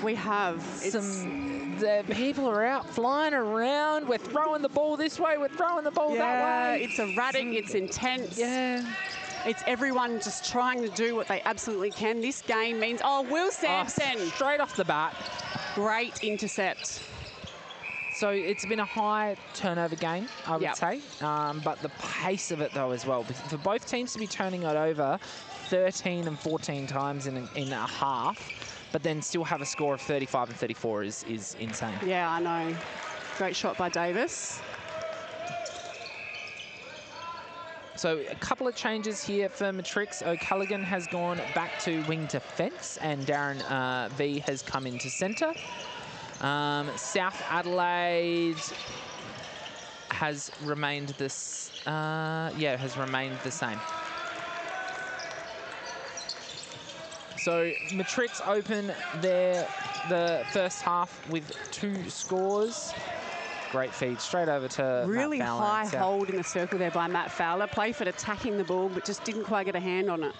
We have. The people are out flying around. We're throwing the ball this way. We're throwing the ball that way. It's erratic. It's intense. Yeah. It's everyone just trying to do what they absolutely can. This game means... Oh, Will Sampson. Straight off the bat. Great intercept. So it's been a high turnover game, I would say, but the pace of it though as well. For both teams to be turning it over 13 and 14 times in a half, but then still have a score of 35 and 34 is insane. Yeah, I know. Great shot by Davis. So a couple of changes here for Matrix. O'Callaghan has gone back to wing defence, and Darren V has come into centre. South Adelaide has remained this. Has remained the same. So Matrix open the first half with 2 scores. Great feed straight over to really Matt Fowler. High hold in the circle there by Matt Fowler. Playford attacking the ball, but just didn't quite get a hand on it.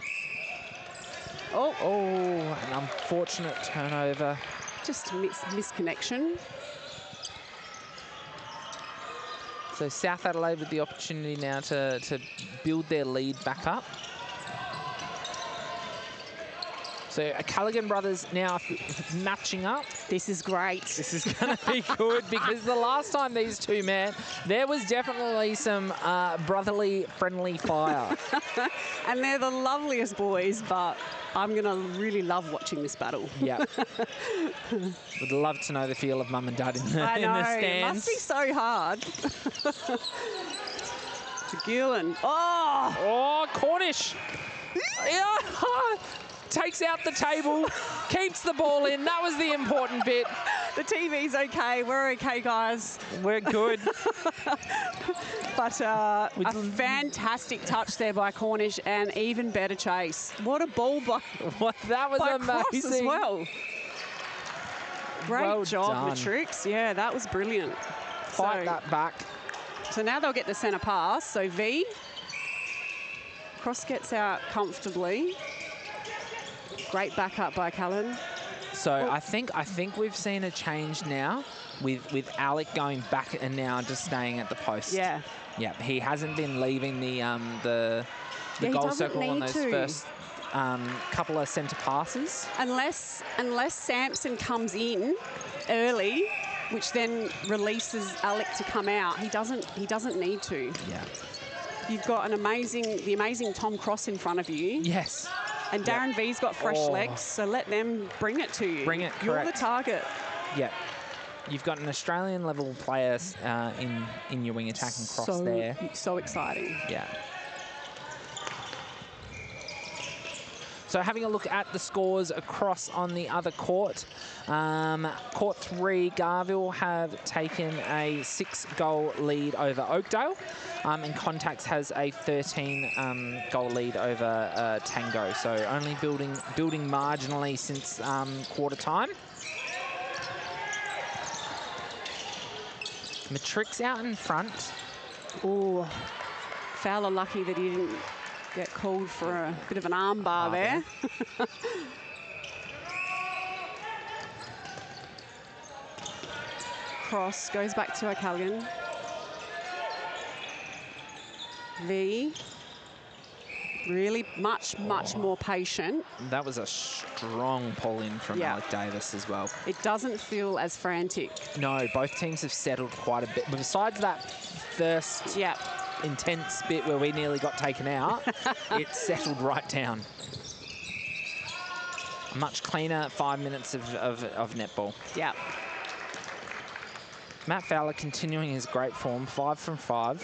Oh, an unfortunate turnover. Just misconnection. So South Adelaide with the opportunity now to build their lead back up. So Callaghan brothers now matching up. This is great. This is going to be good because the last time these two met, there was definitely some brotherly, friendly fire. And they're the loveliest boys, but I'm going to really love watching this battle. Yeah. Would love to know the feel of mum and dad in the stands. It must be so hard. To Gillen. Oh, Cornish. Yeah. Takes out the table, keeps the ball in. That was the important bit. The TV's okay. We're okay, guys. We're good. But a fantastic touch there by Cornish, and even better chase. What a ball by that was amazing. Cross as well. Great job, done. Matrix. Yeah, that was brilliant. Fight that back. So now they'll get the centre pass. So V. Cross gets out comfortably. Great backup by Cullen. So I think we've seen a change now with Alec going back and now just staying at the post. Yeah. Yeah. He hasn't been leaving the goal circle on those first couple of centre passes. Unless Sampson comes in early, which then releases Alec to come out. He doesn't need to. Yeah. You've got the amazing Tom Cross in front of you. Yes. And Darren V's got fresh legs, so let them bring it to you. Bring it, You're correct. the target. Yeah. You've got an Australian level player in your wing attacking Cross there. So exciting. Yeah. So having a look at the scores across on the other court. Court 3, Garville have taken a 6-goal lead over Oakdale. And Contacts has a 13-goal lead over Tango. So only building marginally since quarter time. Matrix out in front. Oh, Fowler lucky that he didn't get called for a bit of an arm bar there. Cross goes back to O'Callaghan. V. Really much more patient. That was a strong pull-in from Alec Davis as well. It doesn't feel as frantic. No, both teams have settled quite a bit. But besides that first intense bit where we nearly got taken out, it settled right down. A much cleaner 5 minutes of netball. Yeah. Matt Fowler continuing his great form, 5 from 5.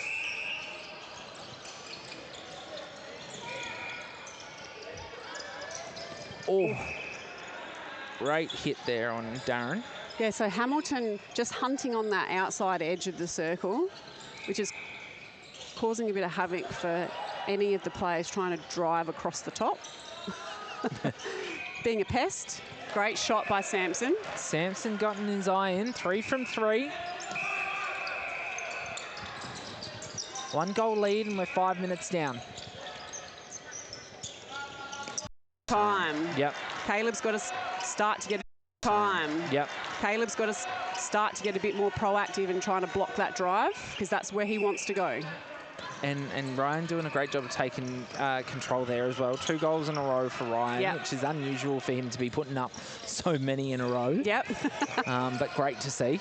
Oh, great hit there on Darren. Yeah, so Hamilton just hunting on that outside edge of the circle, which is causing a bit of havoc for any of the players trying to drive across the top. Being a pest. Great shot by Sampson. Sampson gotten his eye in, 3 from 3. 1 goal lead and we're 5 minutes down. Time. Yep. Caleb's got to start to get time. Yep. Caleb's got to start to get a bit more proactive in trying to block that drive, because that's where he wants to go. And Ryan doing a great job of taking control there as well. 2 goals in a row for Ryan, which is unusual for him to be putting up so many in a row. Yep. But great to see.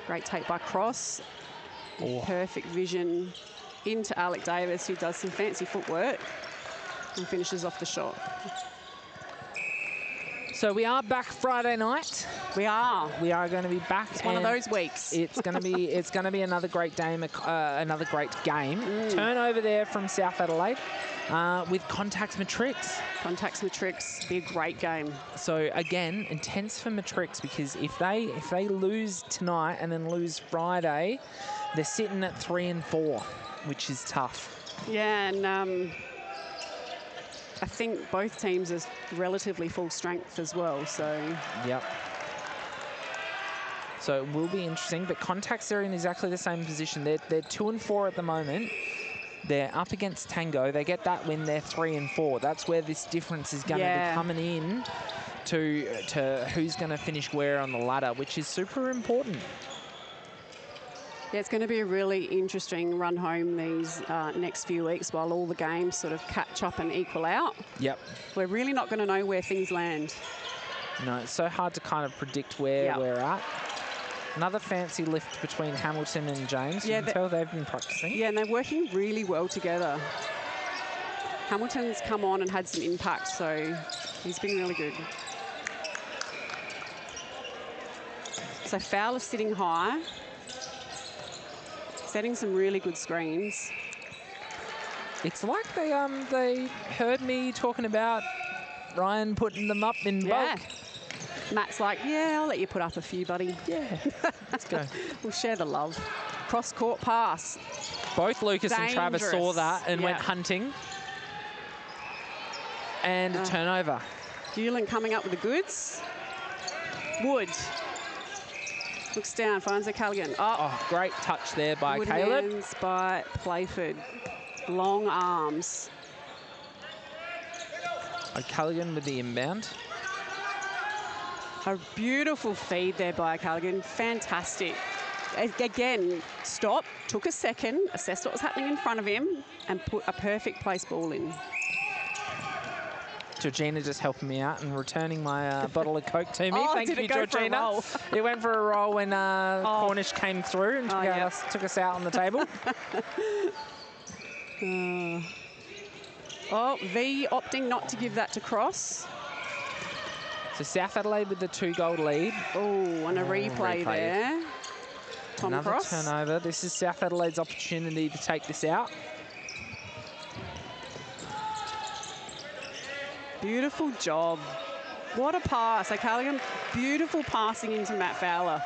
Great take by Cross. Perfect vision into Alec Davis, who does some fancy footwork and finishes off the shot. So we are back Friday night. We are. We are going to be back. It's one of those weeks. It's going to be another great game. Another great game. Turnover there from South Adelaide with Contacts Matrics. Contacts Matrics be a great game. So again, intense for Matrics, because if they lose tonight and then lose Friday, they're sitting at 3 and 4, which is tough. Yeah, and I think both teams are relatively full strength as well, so... Yep. So it will be interesting, but Contacts are in exactly the same position. They're 2 and 4 at the moment. They're up against Tango. They get that win, they're 3 and 4. That's where this difference is going to be coming in to who's going to finish where on the ladder, which is super important. Yeah, it's going to be a really interesting run home these next few weeks while all the games sort of catch up and equal out. Yep. We're really not going to know where things land. No, it's so hard to kind of predict where we're at. Another fancy lift between Hamilton and James. You can tell they've been practicing. Yeah, and they're working really well together. Hamilton's come on and had some impact, so he's been really good. So Fowler sitting high. Setting some really good screens. It's like they heard me talking about Ryan putting them up in bulk. Matt's like, yeah, I'll let you put up a few, buddy. Yeah, let's go. We'll share the love. Cross-court pass. Both Lucas and Travis saw that and went hunting. And a turnover. Hewlin coming up with the goods. Wood. Looks down, finds O'Callaghan. Oh, great touch there by Wood Caleb. Hands by Playford. Long arms. O'Callaghan with the inbound. A beautiful feed there by O'Callaghan. Fantastic. Again, stop, took a second, assessed what was happening in front of him, and put a perfect place ball in. Georgina just helping me out and returning my bottle of Coke to me. Thank you, Georgina. It went for a roll when Cornish came through and took us out on the table. V opting not to give that to Cross. So South Adelaide with the 2-goal lead. Oh, and a replay there. Tom Another Cross. turnover. This is South Adelaide's opportunity to take this out. Beautiful job. What a pass. O'Callaghan, beautiful passing into Matt Fowler.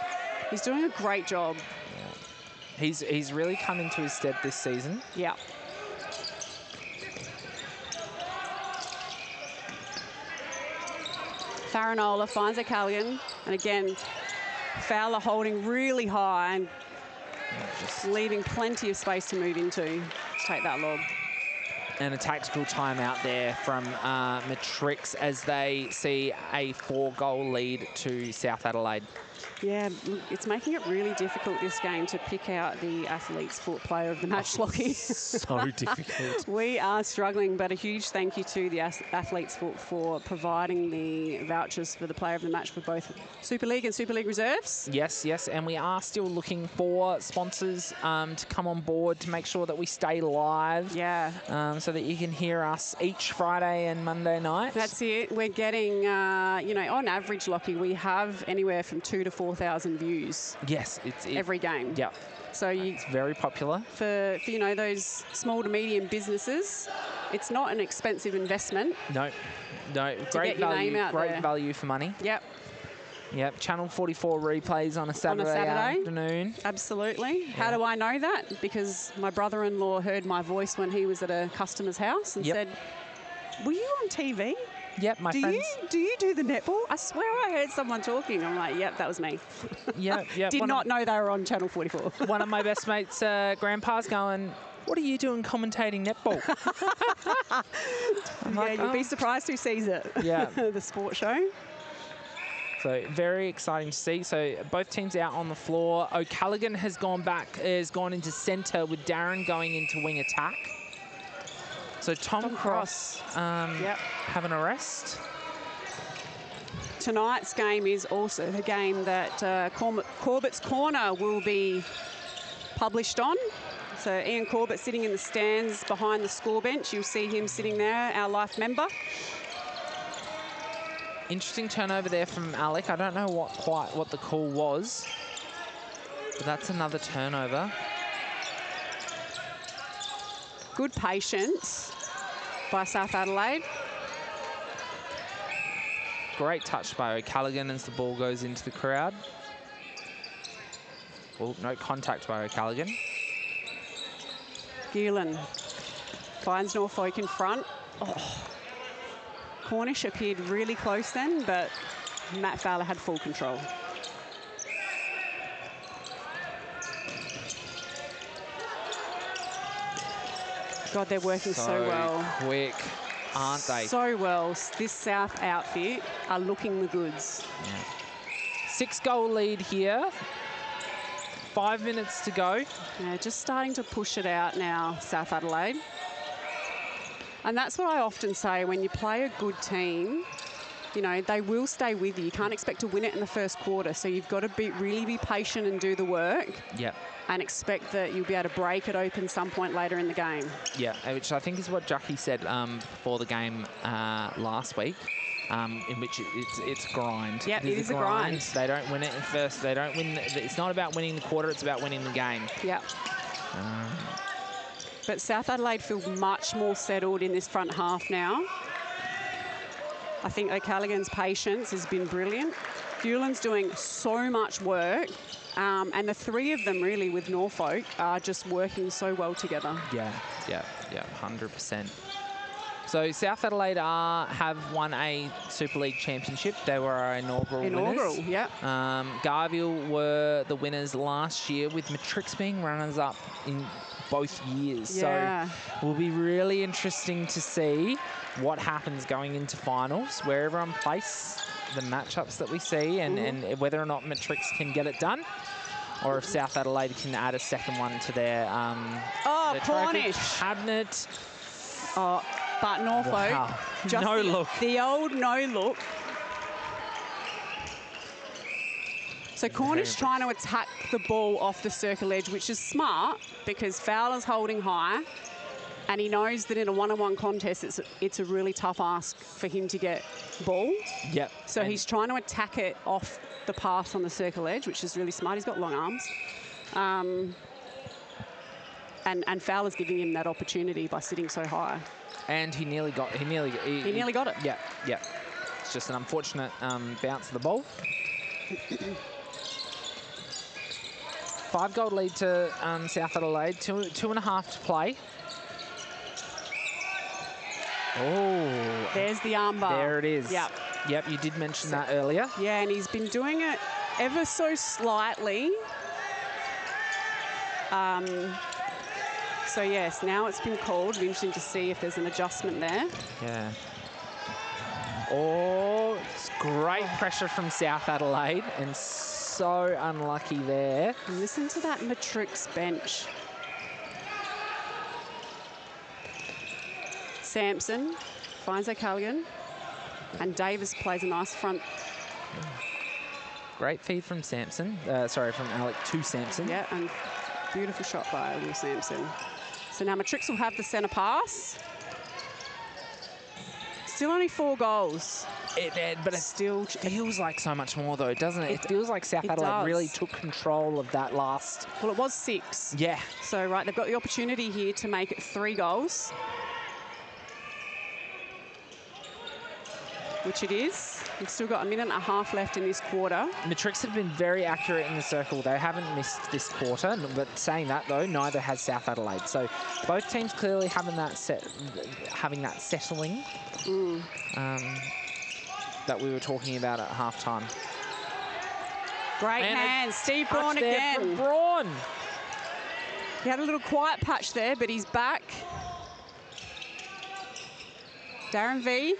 He's doing a great job. Yeah. He's really come into his stead this season. Yeah. Farinola finds O'Callaghan. And again, Fowler holding really high and leaving plenty of space to move into to take that lob. And a tactical timeout there from Matrix as they see a 4-goal lead to South Adelaide. Yeah, it's making it really difficult this game to pick out the Athlete's Foot player of the match, Lockie. So difficult. We are struggling, but a huge thank you to the Athlete's Foot for providing the vouchers for the player of the match for both Super League and Super League Reserves. Yes, yes, and we are still looking for sponsors to come on board to make sure that we stay live. Yeah. So that you can hear us each Friday and Monday night. That's it. We're getting, you know, on average, Lockie, we have anywhere from 2,000 to 4,000 views. Yes, it's every game. Yeah. So it's very popular for you know, those small to medium businesses. It's not an expensive investment. No, great value, value for money. Yep. Yep, Channel 44 replays on a Saturday afternoon. Absolutely. How do I know that? Because my brother-in-law heard my voice when he was at a customer's house and said, "Were you on TV?" Yep, my friends. Do you do the netball? I swear I heard someone talking. I'm like, yep, that was me. Yeah. Did not know they were on Channel 44. One of my best mates' grandpa's going, "What are you doing commentating netball?" You'd be surprised who sees it. Yeah. The sports show. So very exciting to see. So both teams out on the floor. O'Callaghan has gone into centre with Darren going into wing attack. So Tom Cross having a rest. tonight's game is also the game that Corbett's Corner will be published on. So Ian Corbett sitting in the stands behind the score bench. You'll see him sitting there, our life member. Interesting turnover there from Alec. I don't know what the call was, but that's another turnover. Good patience by South Adelaide. Great touch by O'Callaghan as the ball goes into the crowd. Oh, no contact by O'Callaghan. Gielan finds Norfolk in front. Oh. Cornish appeared really close then, but Matt Fowler had full control. God, they're working so well. Quick, aren't they? So well. This South outfit are looking the goods. Yeah. 6-goal lead here. 5 minutes to go. Yeah, just starting to push it out now, South Adelaide. And that's what I often say, when you play a good team, you know, they will stay with you. You can't expect to win it in the first quarter, so you've got to really be patient and do the work. Yep. And expect that you'll be able to break it open some point later in the game. Yeah, which I think is what Jackie said before the game last week, in which it's grind. Yeah, it is a grind. They don't win it in first. They don't win. It's not about winning the quarter. It's about winning the game. Yeah. But South Adelaide feel much more settled in this front half now. I think O'Callaghan's patience has been brilliant. Gielan's doing so much work. And the three of them really with Norfolk are just working so well together. Yeah, 100%. So South Adelaide have won a Super League championship. They were our inaugural winners. Yeah. Garville were the winners last year, with Matrics being runners-up in both years. Yeah. So it will be really interesting to see what happens going into finals, where everyone place the matchups that we see, and whether or not Matrix can get it done, or if South Adelaide can add a second one to their Cornish cabinet. Oh, but Norfolk, wow. just no look. The old no look. So Cornish trying to attack the ball off the circle edge, which is smart because Fowler's holding high. And he knows that in a one-on-one contest, it's a really tough ask for him to get ball. Yep. So he's trying to attack it off the path on the circle edge, which is really smart. He's got long arms. And Fowler's giving him that opportunity by sitting so high. And he nearly got he nearly got it. Yeah. It's just an unfortunate bounce of the ball. 5-goal lead to South Adelaide. 2.5 to play. Oh, there's the armbar. There it is. Yep, you did mention that earlier. Yeah, and he's been doing it ever so slightly. So yes, now it's been called. It'll be interesting to see if there's an adjustment there. Yeah. Oh, it's great pressure from South Adelaide, and so unlucky there. And listen to that Matrix bench. Sampson finds O'Callaghan, and Davis plays a nice front. Great feed from Sampson. From Alec to Sampson. Yeah, and beautiful shot by Will Sampson. So now Matrix will have the centre pass. Still only 4 goals. But it still feels like so much more, though, doesn't it? It feels like South Adelaide really took control of that last. Well, it was 6. Yeah. So, right, they've got the opportunity here to make it 3 goals. Which it is. We've still got a minute and a half left in this quarter. Matrix have been very accurate in the circle. They haven't missed this quarter. But saying that, though, neither has South Adelaide. So both teams clearly having that settling that we were talking about at halftime. Great hands. Steve Braun again. Braun. He had a little quiet patch there, but he's back. Darren V.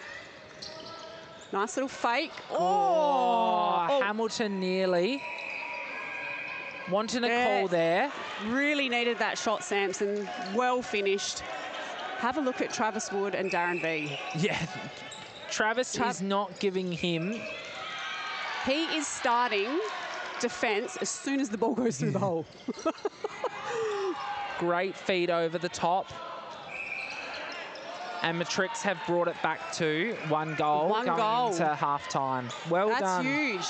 Nice little fake. Oh, Hamilton nearly. Wanting a call there. Really needed that shot, Sampson. Well finished. Have a look at Travis Wood and Darren V. Yeah. Travis is not giving him He is starting defence as soon as the ball goes through the hole. Great feed over the top. And Matrics have brought it back to 1 goal going into half-time. Well done. That's huge.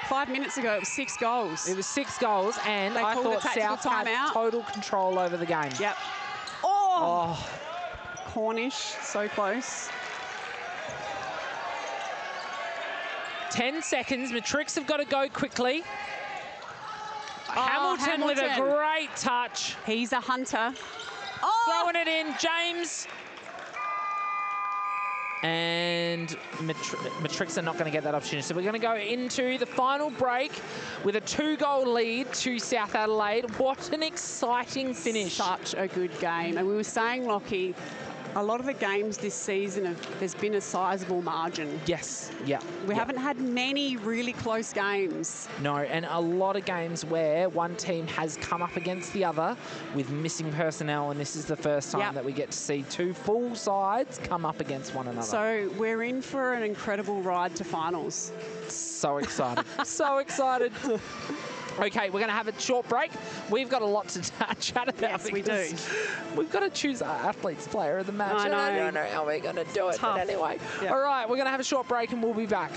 5 minutes ago, it was 6 goals. It was 6 goals, and I thought South had total control over the game. Yep. Oh! Cornish, so close. 10 seconds. Matrix have got to go quickly. Hamilton with a great touch. He's a hunter. Throwing it in, James. And Matrix are not going to get that opportunity. So we're going to go into the final break with a 2-goal lead to South Adelaide. What an exciting finish. Such a good game. And we were saying, Lockie, a lot of the games this season, there's been a sizable margin. Yes, yeah. We haven't had many really close games. No, and a lot of games where one team has come up against the other with missing personnel, and this is the first time that we get to see 2 full sides come up against one another. So we're in for an incredible ride to finals. So excited. So excited. Okay, we're going to have a short break. We've got a lot to chat about. Yes, we do. We've got to choose our athlete's player of the match. I don't know how we're going to do it, but anyway. Yep. All right, we're going to have a short break and we'll be back.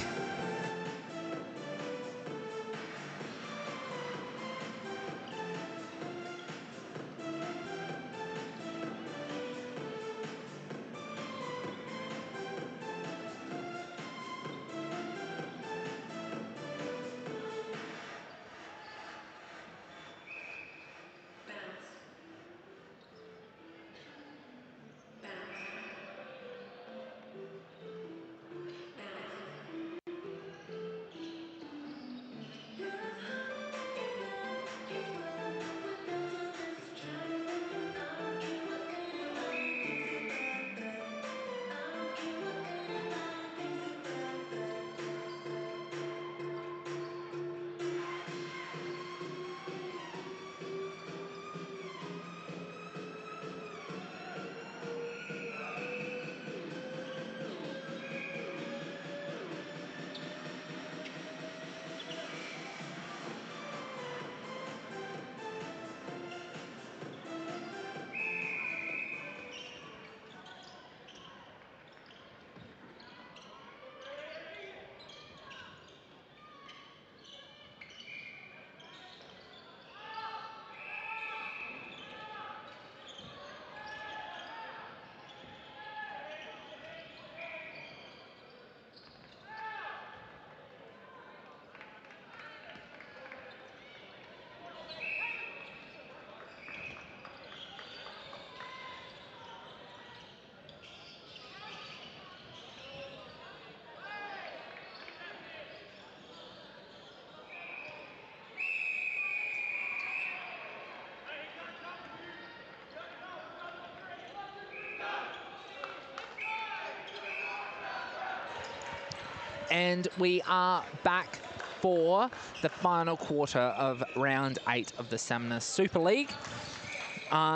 And we are back for the final quarter of round 8 of the SAMMNA Super League.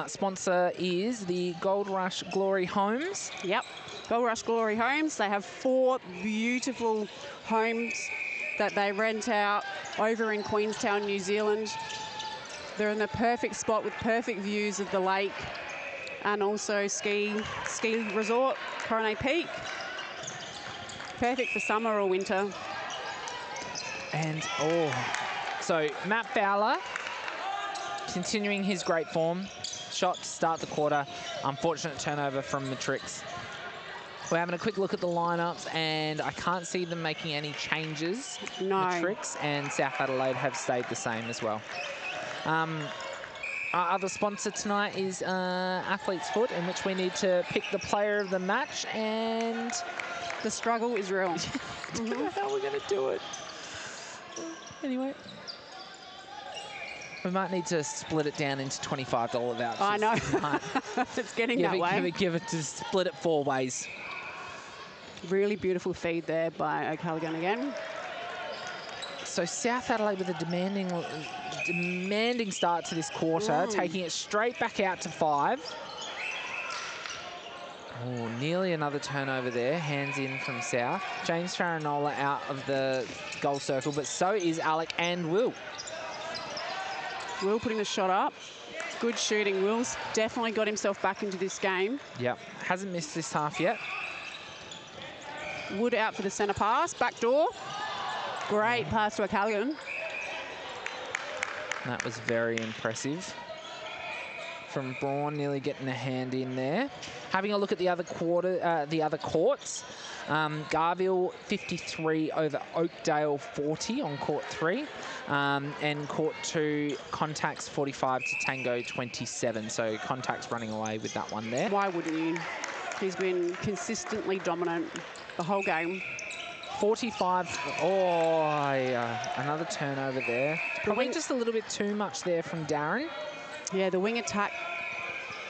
Sponsor is the Gold Rush Glory Homes. Yep, Gold Rush Glory Homes. They have 4 beautiful homes that they rent out over in Queenstown, New Zealand. They're in the perfect spot with perfect views of the lake and also ski resort, Coronet Peak. Perfect for summer or winter. And, so Matt Fowler continuing his great form. Shot to start the quarter. Unfortunate turnover from Matrix. We're having a quick look at the lineups, and I can't see them making any changes. No. Matrix and South Adelaide have stayed the same as well. Our other sponsor tonight is Athlete's Foot, in which we need to pick the player of the match, and the struggle is real. I don't know how we're going to do it. Anyway, we might need to split it down into $25 vouchers. I know. It's getting that way. Give it to split it 4 ways. Really beautiful feed there by O'Callaghan again. So South Adelaide with a demanding start to this quarter, taking it straight back out to 5. Oh, nearly another turnover there. Hands in from South. James Farinola out of the goal circle, but so is Alec and Will. Will putting the shot up. Good shooting. Will's definitely got himself back into this game. Yep. Hasn't missed this half yet. Wood out for the centre pass. Back door. Great pass to O'Callaghan. That was very impressive from Braun, nearly getting a hand in there. Having a look at the other courts. Garville 53 over Oakdale 40 on court 3. And court 2, Contacts 45 to Tango 27. So Contacts running away with that one there. Why wouldn't you? He's been consistently dominant the whole game. 45. Oh, another turnover there. Probably just a little bit too much there from Darren. Yeah, the wing attack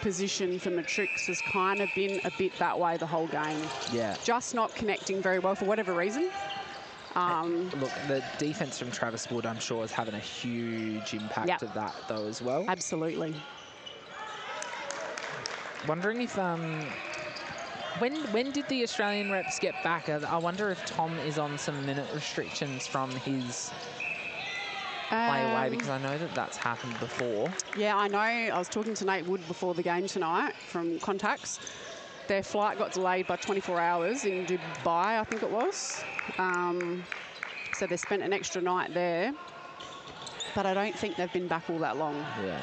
position for Matrics has kind of been a bit that way the whole game. Yeah. Just not connecting very well for whatever reason. Look, the defense from Travis Wood, I'm sure, is having a huge impact of that, though, as well. Absolutely. Wondering if... When did the Australian reps get back? I wonder if Tom is on some minute restrictions from his play away, because I know that that's happened before. Yeah, I know. I was talking to Nate Wood before the game tonight from Contacts. Their flight got delayed by 24 hours in Dubai, I think it was. So they spent an extra night there. But I don't think they've been back all that long. Yeah.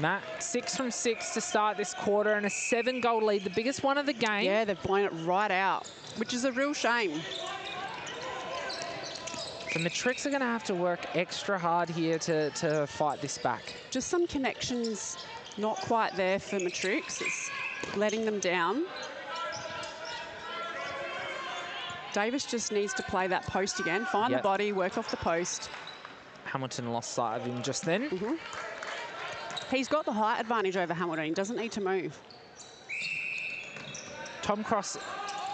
Matt, 6 from 6 to start this quarter and a 7-goal lead, the biggest one of the game. Yeah, they've blown it right out, which is a real shame. The Matrix are going to have to work extra hard here to fight this back. Just some connections not quite there for Matrix. It's letting them down. Davis just needs to play that post again, find the body, work off the post. Hamilton lost sight of him just then. He's got the height advantage over Hamilton. He doesn't need to move. Tom Cross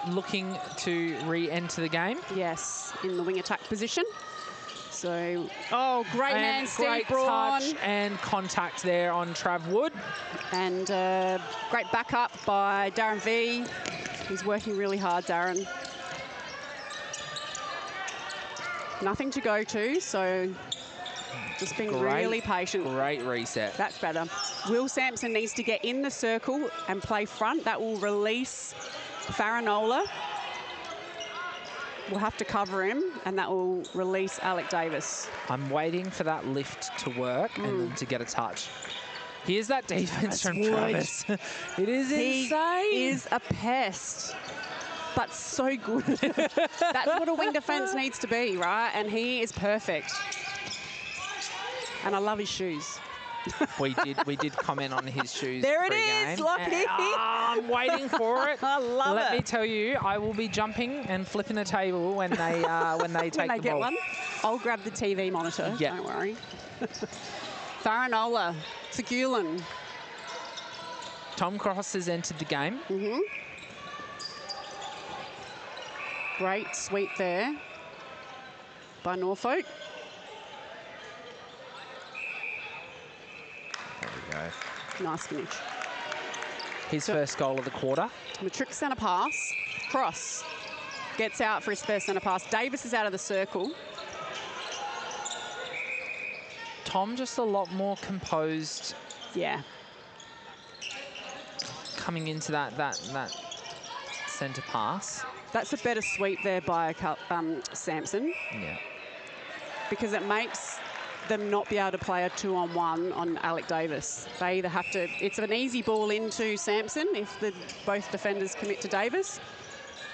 looking to re-enter the game. Yes, in the wing attack position. So, oh, great man, Steve great Braun. Touch and contact there on Trav Wood. And great backup by Darren V. He's working really hard, Darren. Nothing to go to, so just being really patient. Great reset. That's better. Will Sampson needs to get in the circle and play front. That will release Farinola. We'll have to cover him, and that will release Alec Davis. I'm waiting for that lift to work and then to get a touch. Here's that defense from Travis. It is insane. He is a pest, but so good. That's what a wing defense needs to be, right? And he is perfect. And I love his shoes. We did comment on his shoes. There it is, Lockie. I'm waiting for it. I love it. Let me tell you, I will be jumping and flipping the table when they take the get ball. one. I'll grab the TV monitor. Yeah. Don't worry. Farinola, Segulan. Tom Cross has entered the game. Great sweep there by Norfolk. There we go. Nice finish. His first goal of the quarter. Matrix centre pass. Cross gets out for his first centre pass. Davis is out of the circle. Tom just a lot more composed. Yeah. Coming into that centre pass. That's a better sweep there by Sampson. Yeah. Because it makes them not be able to play a 2-on-1 on Alec Davis. They either have to, it's an easy ball into Sampson if both defenders commit to Davis,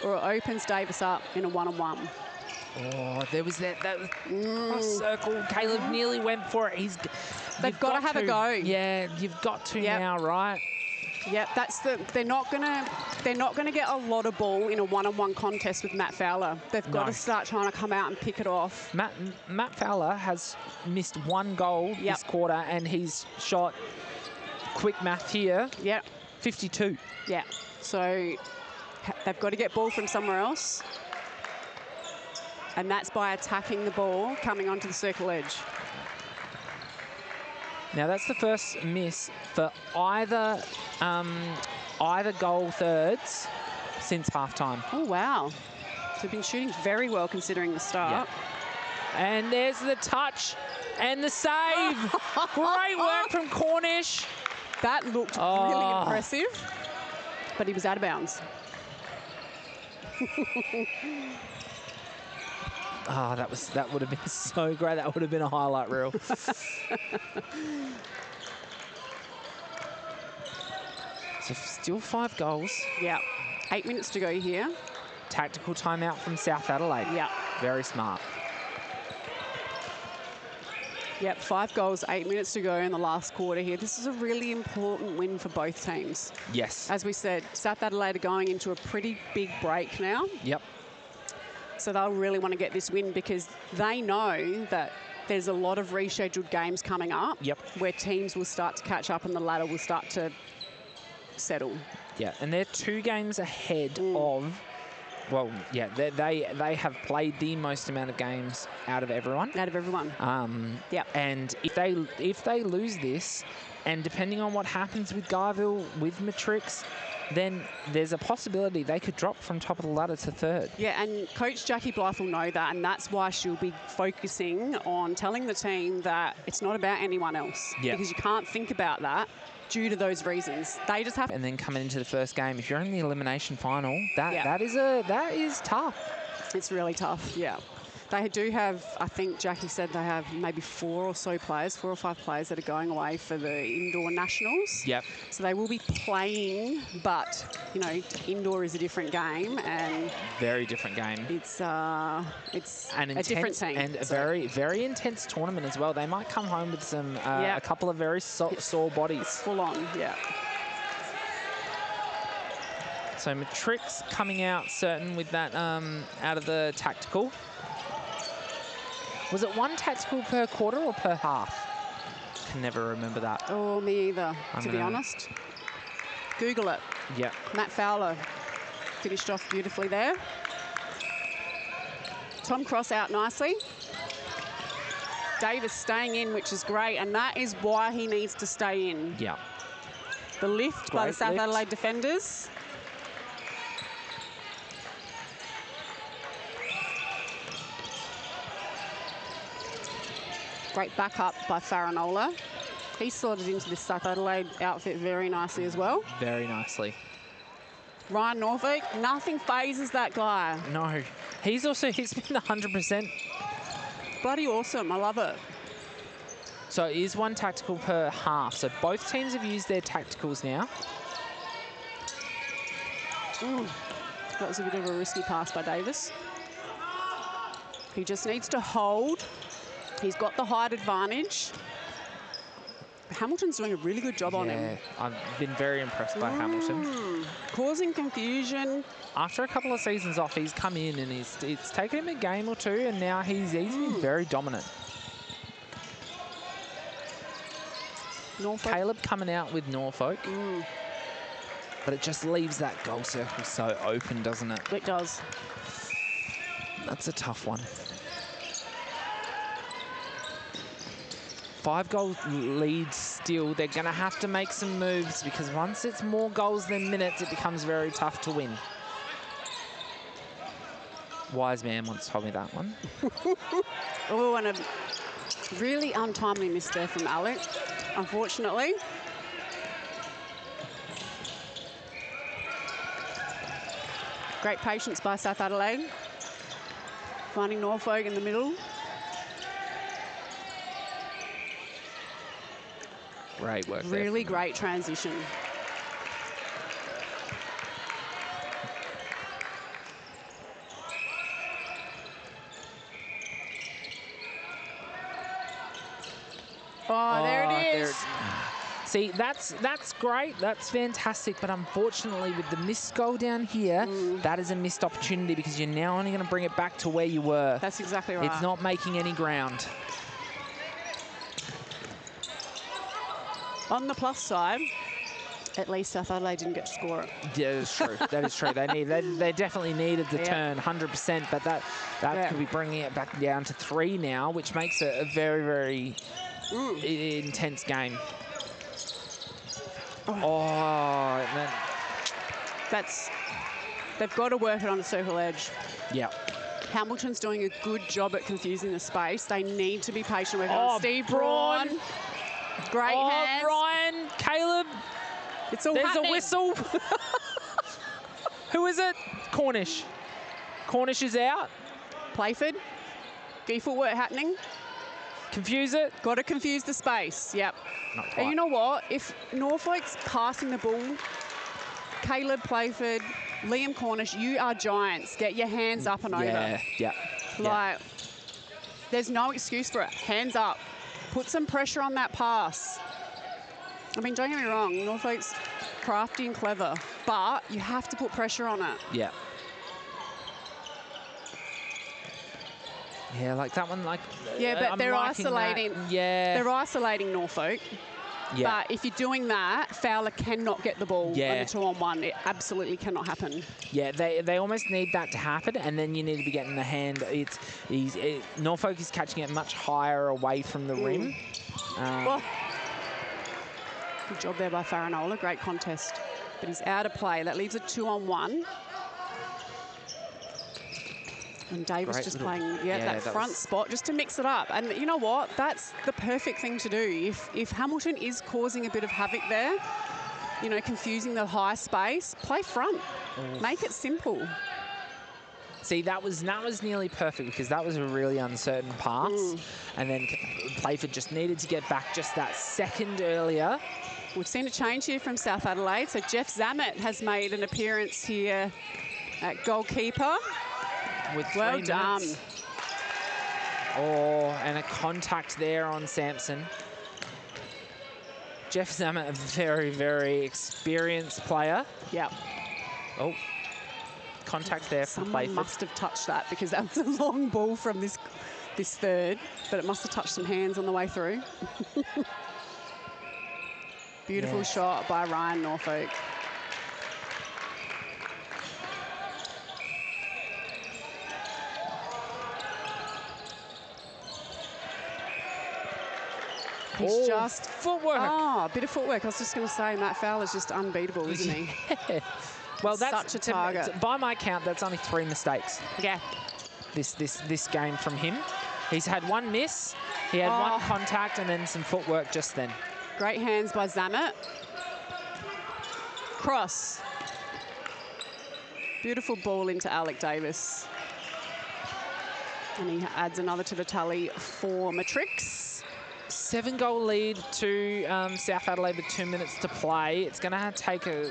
or it opens Davis up in a 1-on-1. Oh, there was that cross circle. Caleb nearly went for it. They've got to have a go. Yeah, you've got to now, right? Yep, they're not gonna get a lot of ball in a 1-on-1 contest with Matt Fowler. They've got to start trying to come out and pick it off. Matt Fowler has missed 1 goal this quarter, and he's shot, quick math here, 52. Yeah, so they've got to get ball from somewhere else. And that's by attacking the ball coming onto the circle edge. Now, that's the first miss for either goal thirds since halftime. Oh, wow. So they've been shooting very well considering the start. Yeah. And there's the touch and the save. Great work from Cornish. That looked really impressive, but he was out of bounds. Oh, that would have been so great. That would have been a highlight reel. So still 5 goals. Yeah. 8 minutes to go here. Tactical timeout from South Adelaide. Yeah. Very smart. Yep, 5 goals, 8 minutes to go in the last quarter here. This is a really important win for both teams. Yes. As we said, South Adelaide are going into a pretty big break now. Yep. So they'll really want to get this win because they know that there's a lot of rescheduled games coming up. Yep. Where teams will start to catch up and the ladder will start to settle. Yeah, and they're 2 games ahead of... Well, yeah, they have played the most amount of games out of everyone. Out of everyone. Yep. And if they lose this, and depending on what happens with Guyville, with Matrix, then there's a possibility they could drop from top of the ladder to 3rd. Yeah, and Coach Jackie Blythe will know that, and that's why she'll be focusing on telling the team that it's not about anyone else. Yeah. Because you can't think about that due to those reasons. They just have... And then coming into the first game, if you're in the elimination final, that is tough. It's really tough, yeah. They do have, I think Jackie said they have maybe 4 or 5 players that are going away for the indoor nationals. Yep. So they will be playing, but, you know, indoor is a different game and... Very different game. It's a different team. And a very, very intense tournament as well. They might come home with some, a couple of very sore bodies. Full on, yeah. So Matrix coming out certain with that out of the tactical. Was it 1 tactical per quarter or per half? Can never remember that. Oh, me either, to be honest. Google it. Yeah. Matt Fowler finished off beautifully there. Tom Cross out nicely. Davis staying in, which is great, and that is why he needs to stay in. Yeah. The lift by the South Adelaide defenders. Great backup by Faranola. He slotted into this South Adelaide outfit very nicely as well. Very nicely. Ryan Norfolk, nothing phases that guy. No. He's been 100%. Bloody awesome. I love it. So it is 1 tactical per half. So both teams have used their tacticals now. Ooh, that was a bit of a risky pass by Davis. He just needs to hold. He's got the height advantage. Hamilton's doing a really good job on him. I've been very impressed by Hamilton. Causing confusion. After a couple of seasons off, he's come in and it's taken him a game or 2, and now he's been very dominant. Norfolk. Caleb coming out with Norfolk. But it just leaves that goal circle so open, doesn't it? It does. That's a tough one. 5 goal lead still. They're going to have to make some moves because once it's more goals than minutes, it becomes very tough to win. Wise man once told me that one. Oh, and a really untimely miss there from Alec, unfortunately. Great patience by South Adelaide. Finding Norfolk in the middle. Great work there. Really great transition. Oh, there it is. See, that's great. That's fantastic. But unfortunately, with the missed goal down here, that is a missed opportunity because you're now only going to bring it back to where you were. That's exactly right. It's not making any ground. On the plus side, at least South Adelaide didn't get to score it. Yeah, that's true. That is true. They definitely needed the turn, 100%. But that could be bringing it back down to 3 now, which makes it a very, very intense game. They've got to work it on the circle edge. Yeah. Hamilton's doing a good job at confusing the space. They need to be patient with it. Steve Braun. Great hands. Ryan, Caleb. It's all There's happening. a whistle. Who is it? Cornish. Cornish is out. Playford. Good footwork happening. Confuse it. Got to confuse the space. Yep. Not quite. And you know what? If Norfolk's passing the ball, Caleb Playford, Liam Cornish, you are giants. Get your hands up and over. Yeah. Like, there's no excuse for it. Hands up. Put some pressure on that pass. I mean, don't get me wrong, Norfolk's crafty and clever, but you have to put pressure on it. Yeah. Yeah, like that one, like... Yeah, but they're isolating. Yeah. They're isolating Norfolk. Yeah. But if you're doing that, Fowler cannot get the ball on the 2-on-1. It absolutely cannot happen. Yeah, they almost need that to happen, and then you need to be getting the hand. Norfolk is catching it much higher away from the rim. Good job there by Farinola. Great contest. But he's out of play. That leaves a 2-on-1. And Davis just playing that front spot just to mix it up. And you know what? That's the perfect thing to do. If Hamilton is causing a bit of havoc there, you know, confusing the high space, play front. Make it simple. See, that was nearly perfect because that was a really uncertain pass. And then Playford just needed to get back just that second earlier. We've seen a change here from South Adelaide. So Jeff Zammit has made an appearance here at goalkeeper. With 3 well minutes. Done. And a contact there on Sampson. Jeff Zammit, a very, very experienced player. Yep. Oh, contact there from Playford. Someone must have touched that because that was a long ball from this third, but it must have touched some hands on the way through. Beautiful shot by Ryan Norfolk. He's just... Footwork. Oh, a bit of footwork. I was just going to say, Matt Fowler's just unbeatable, isn't he? Well, that's such a target. By my count, that's only 3 mistakes. Yeah. This game from him. He's had 1 miss. He had 1 contact and then some footwork just then. Great hands by Zammit. Cross. Beautiful ball into Alec Davis. And he adds another to the tally for Matrix. 7-goal lead to South Adelaide with 2 minutes to play. It's going to take a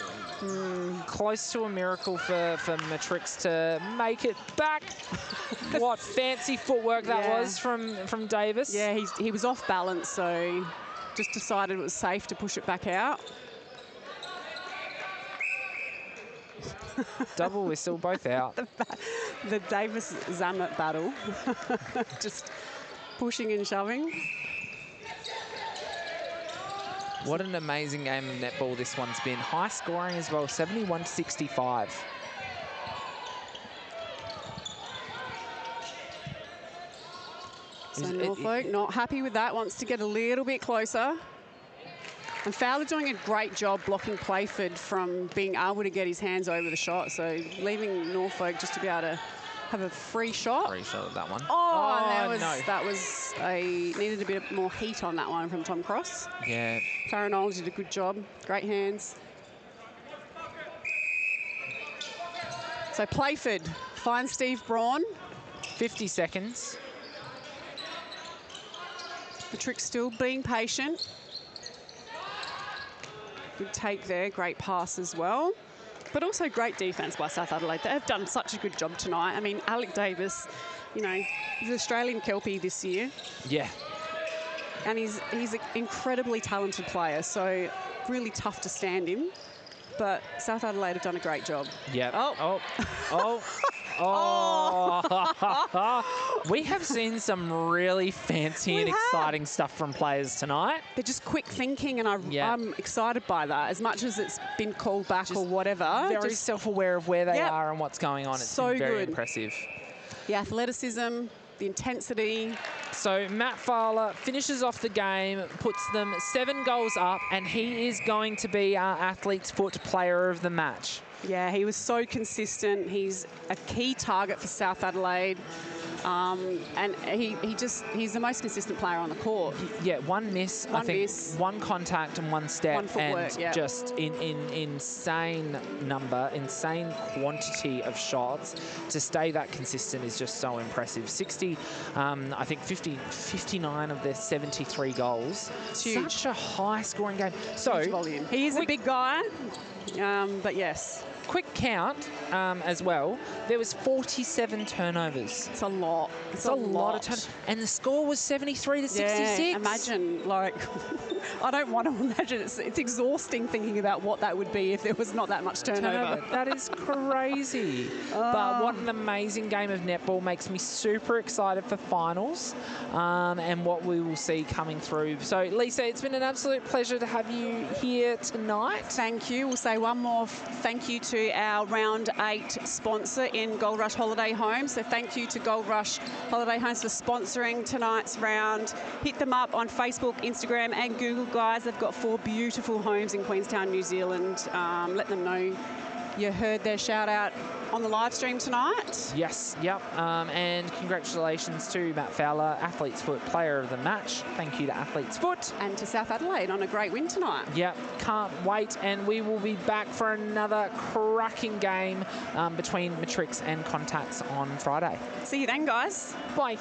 close to a miracle for Matrix to make it back. What fancy footwork that was from Davis. Yeah, he was off balance, so just decided it was safe to push it back out. Double whistle, both out. The Davis-Zammit battle. Just pushing and shoving. What an amazing game of netball this one's been. High scoring as well, 71-65. So Norfolk not happy with that, wants to get a little bit closer. And Fowler doing a great job blocking Playford from being able to get his hands over the shot. So leaving Norfolk just to be able to have a free shot. Free shot at that one. That was needed a bit more heat on that one from Tom Cross. Yeah. Farinola did a good job. Great hands. So Playford finds Steve Braun. 50 seconds. Matrics still being patient. Good take there, great pass as well. But also great defence by South Adelaide. They have done such a good job tonight. I mean, Alec Davis, you know, he's an Australian Kelpie this year. Yeah. And he's an incredibly talented player, so really tough to stand him. But South Adelaide have done a great job. Yeah. We have seen some really fancy and exciting stuff from players tonight. They're just quick thinking, and I'm excited by that. As much as it's been called back or whatever. Very self-aware of where they are and what's going on. It's so been very good. impressive. The athleticism, the intensity. So Matt Fowler finishes off the game, puts them 7 goals up, and he is going to be our Athlete's Foot Player of the Match. Yeah, he was so consistent. He's a key target for South Adelaide. And he's the most consistent player on the court. Yeah, one miss, I think, one contact and one step, one footwork, and just in insane number, insane quantity of shots. To stay that consistent is just so impressive. 60, I think 59 of their 73 goals. It's huge. Such a high scoring game. So huge volume. He is a big guy, but yes. Quick count as well. There was 47 turnovers. It's a lot. It's a lot of turnovers. And the score was 73 to 66. Yeah, imagine, like, I don't want to imagine. It's exhausting thinking about what that would be if there was not that much turnover. That is crazy. But what an amazing game of netball. Makes me super excited for finals and what we will see coming through. So, Lisa, it's been an absolute pleasure to have you here tonight. Thank you. We'll say one more thank you to our Round 8 sponsor in Gold Rush Holiday Homes. So thank you to Gold Rush Holiday Homes for sponsoring tonight's round. Hit them up on Facebook, Instagram and Google, guys. They've got 4 beautiful homes in Queenstown, New Zealand. Let them know you heard their shout out on the live stream tonight. Yes, yep. And congratulations to Matt Fowler, Athlete's Foot Player of the Match. Thank you to Athlete's Foot. And to South Adelaide on a great win tonight. Yep, can't wait. And we will be back for another cracking game between Matrics and Contacts on Friday. See you then, guys. Bye.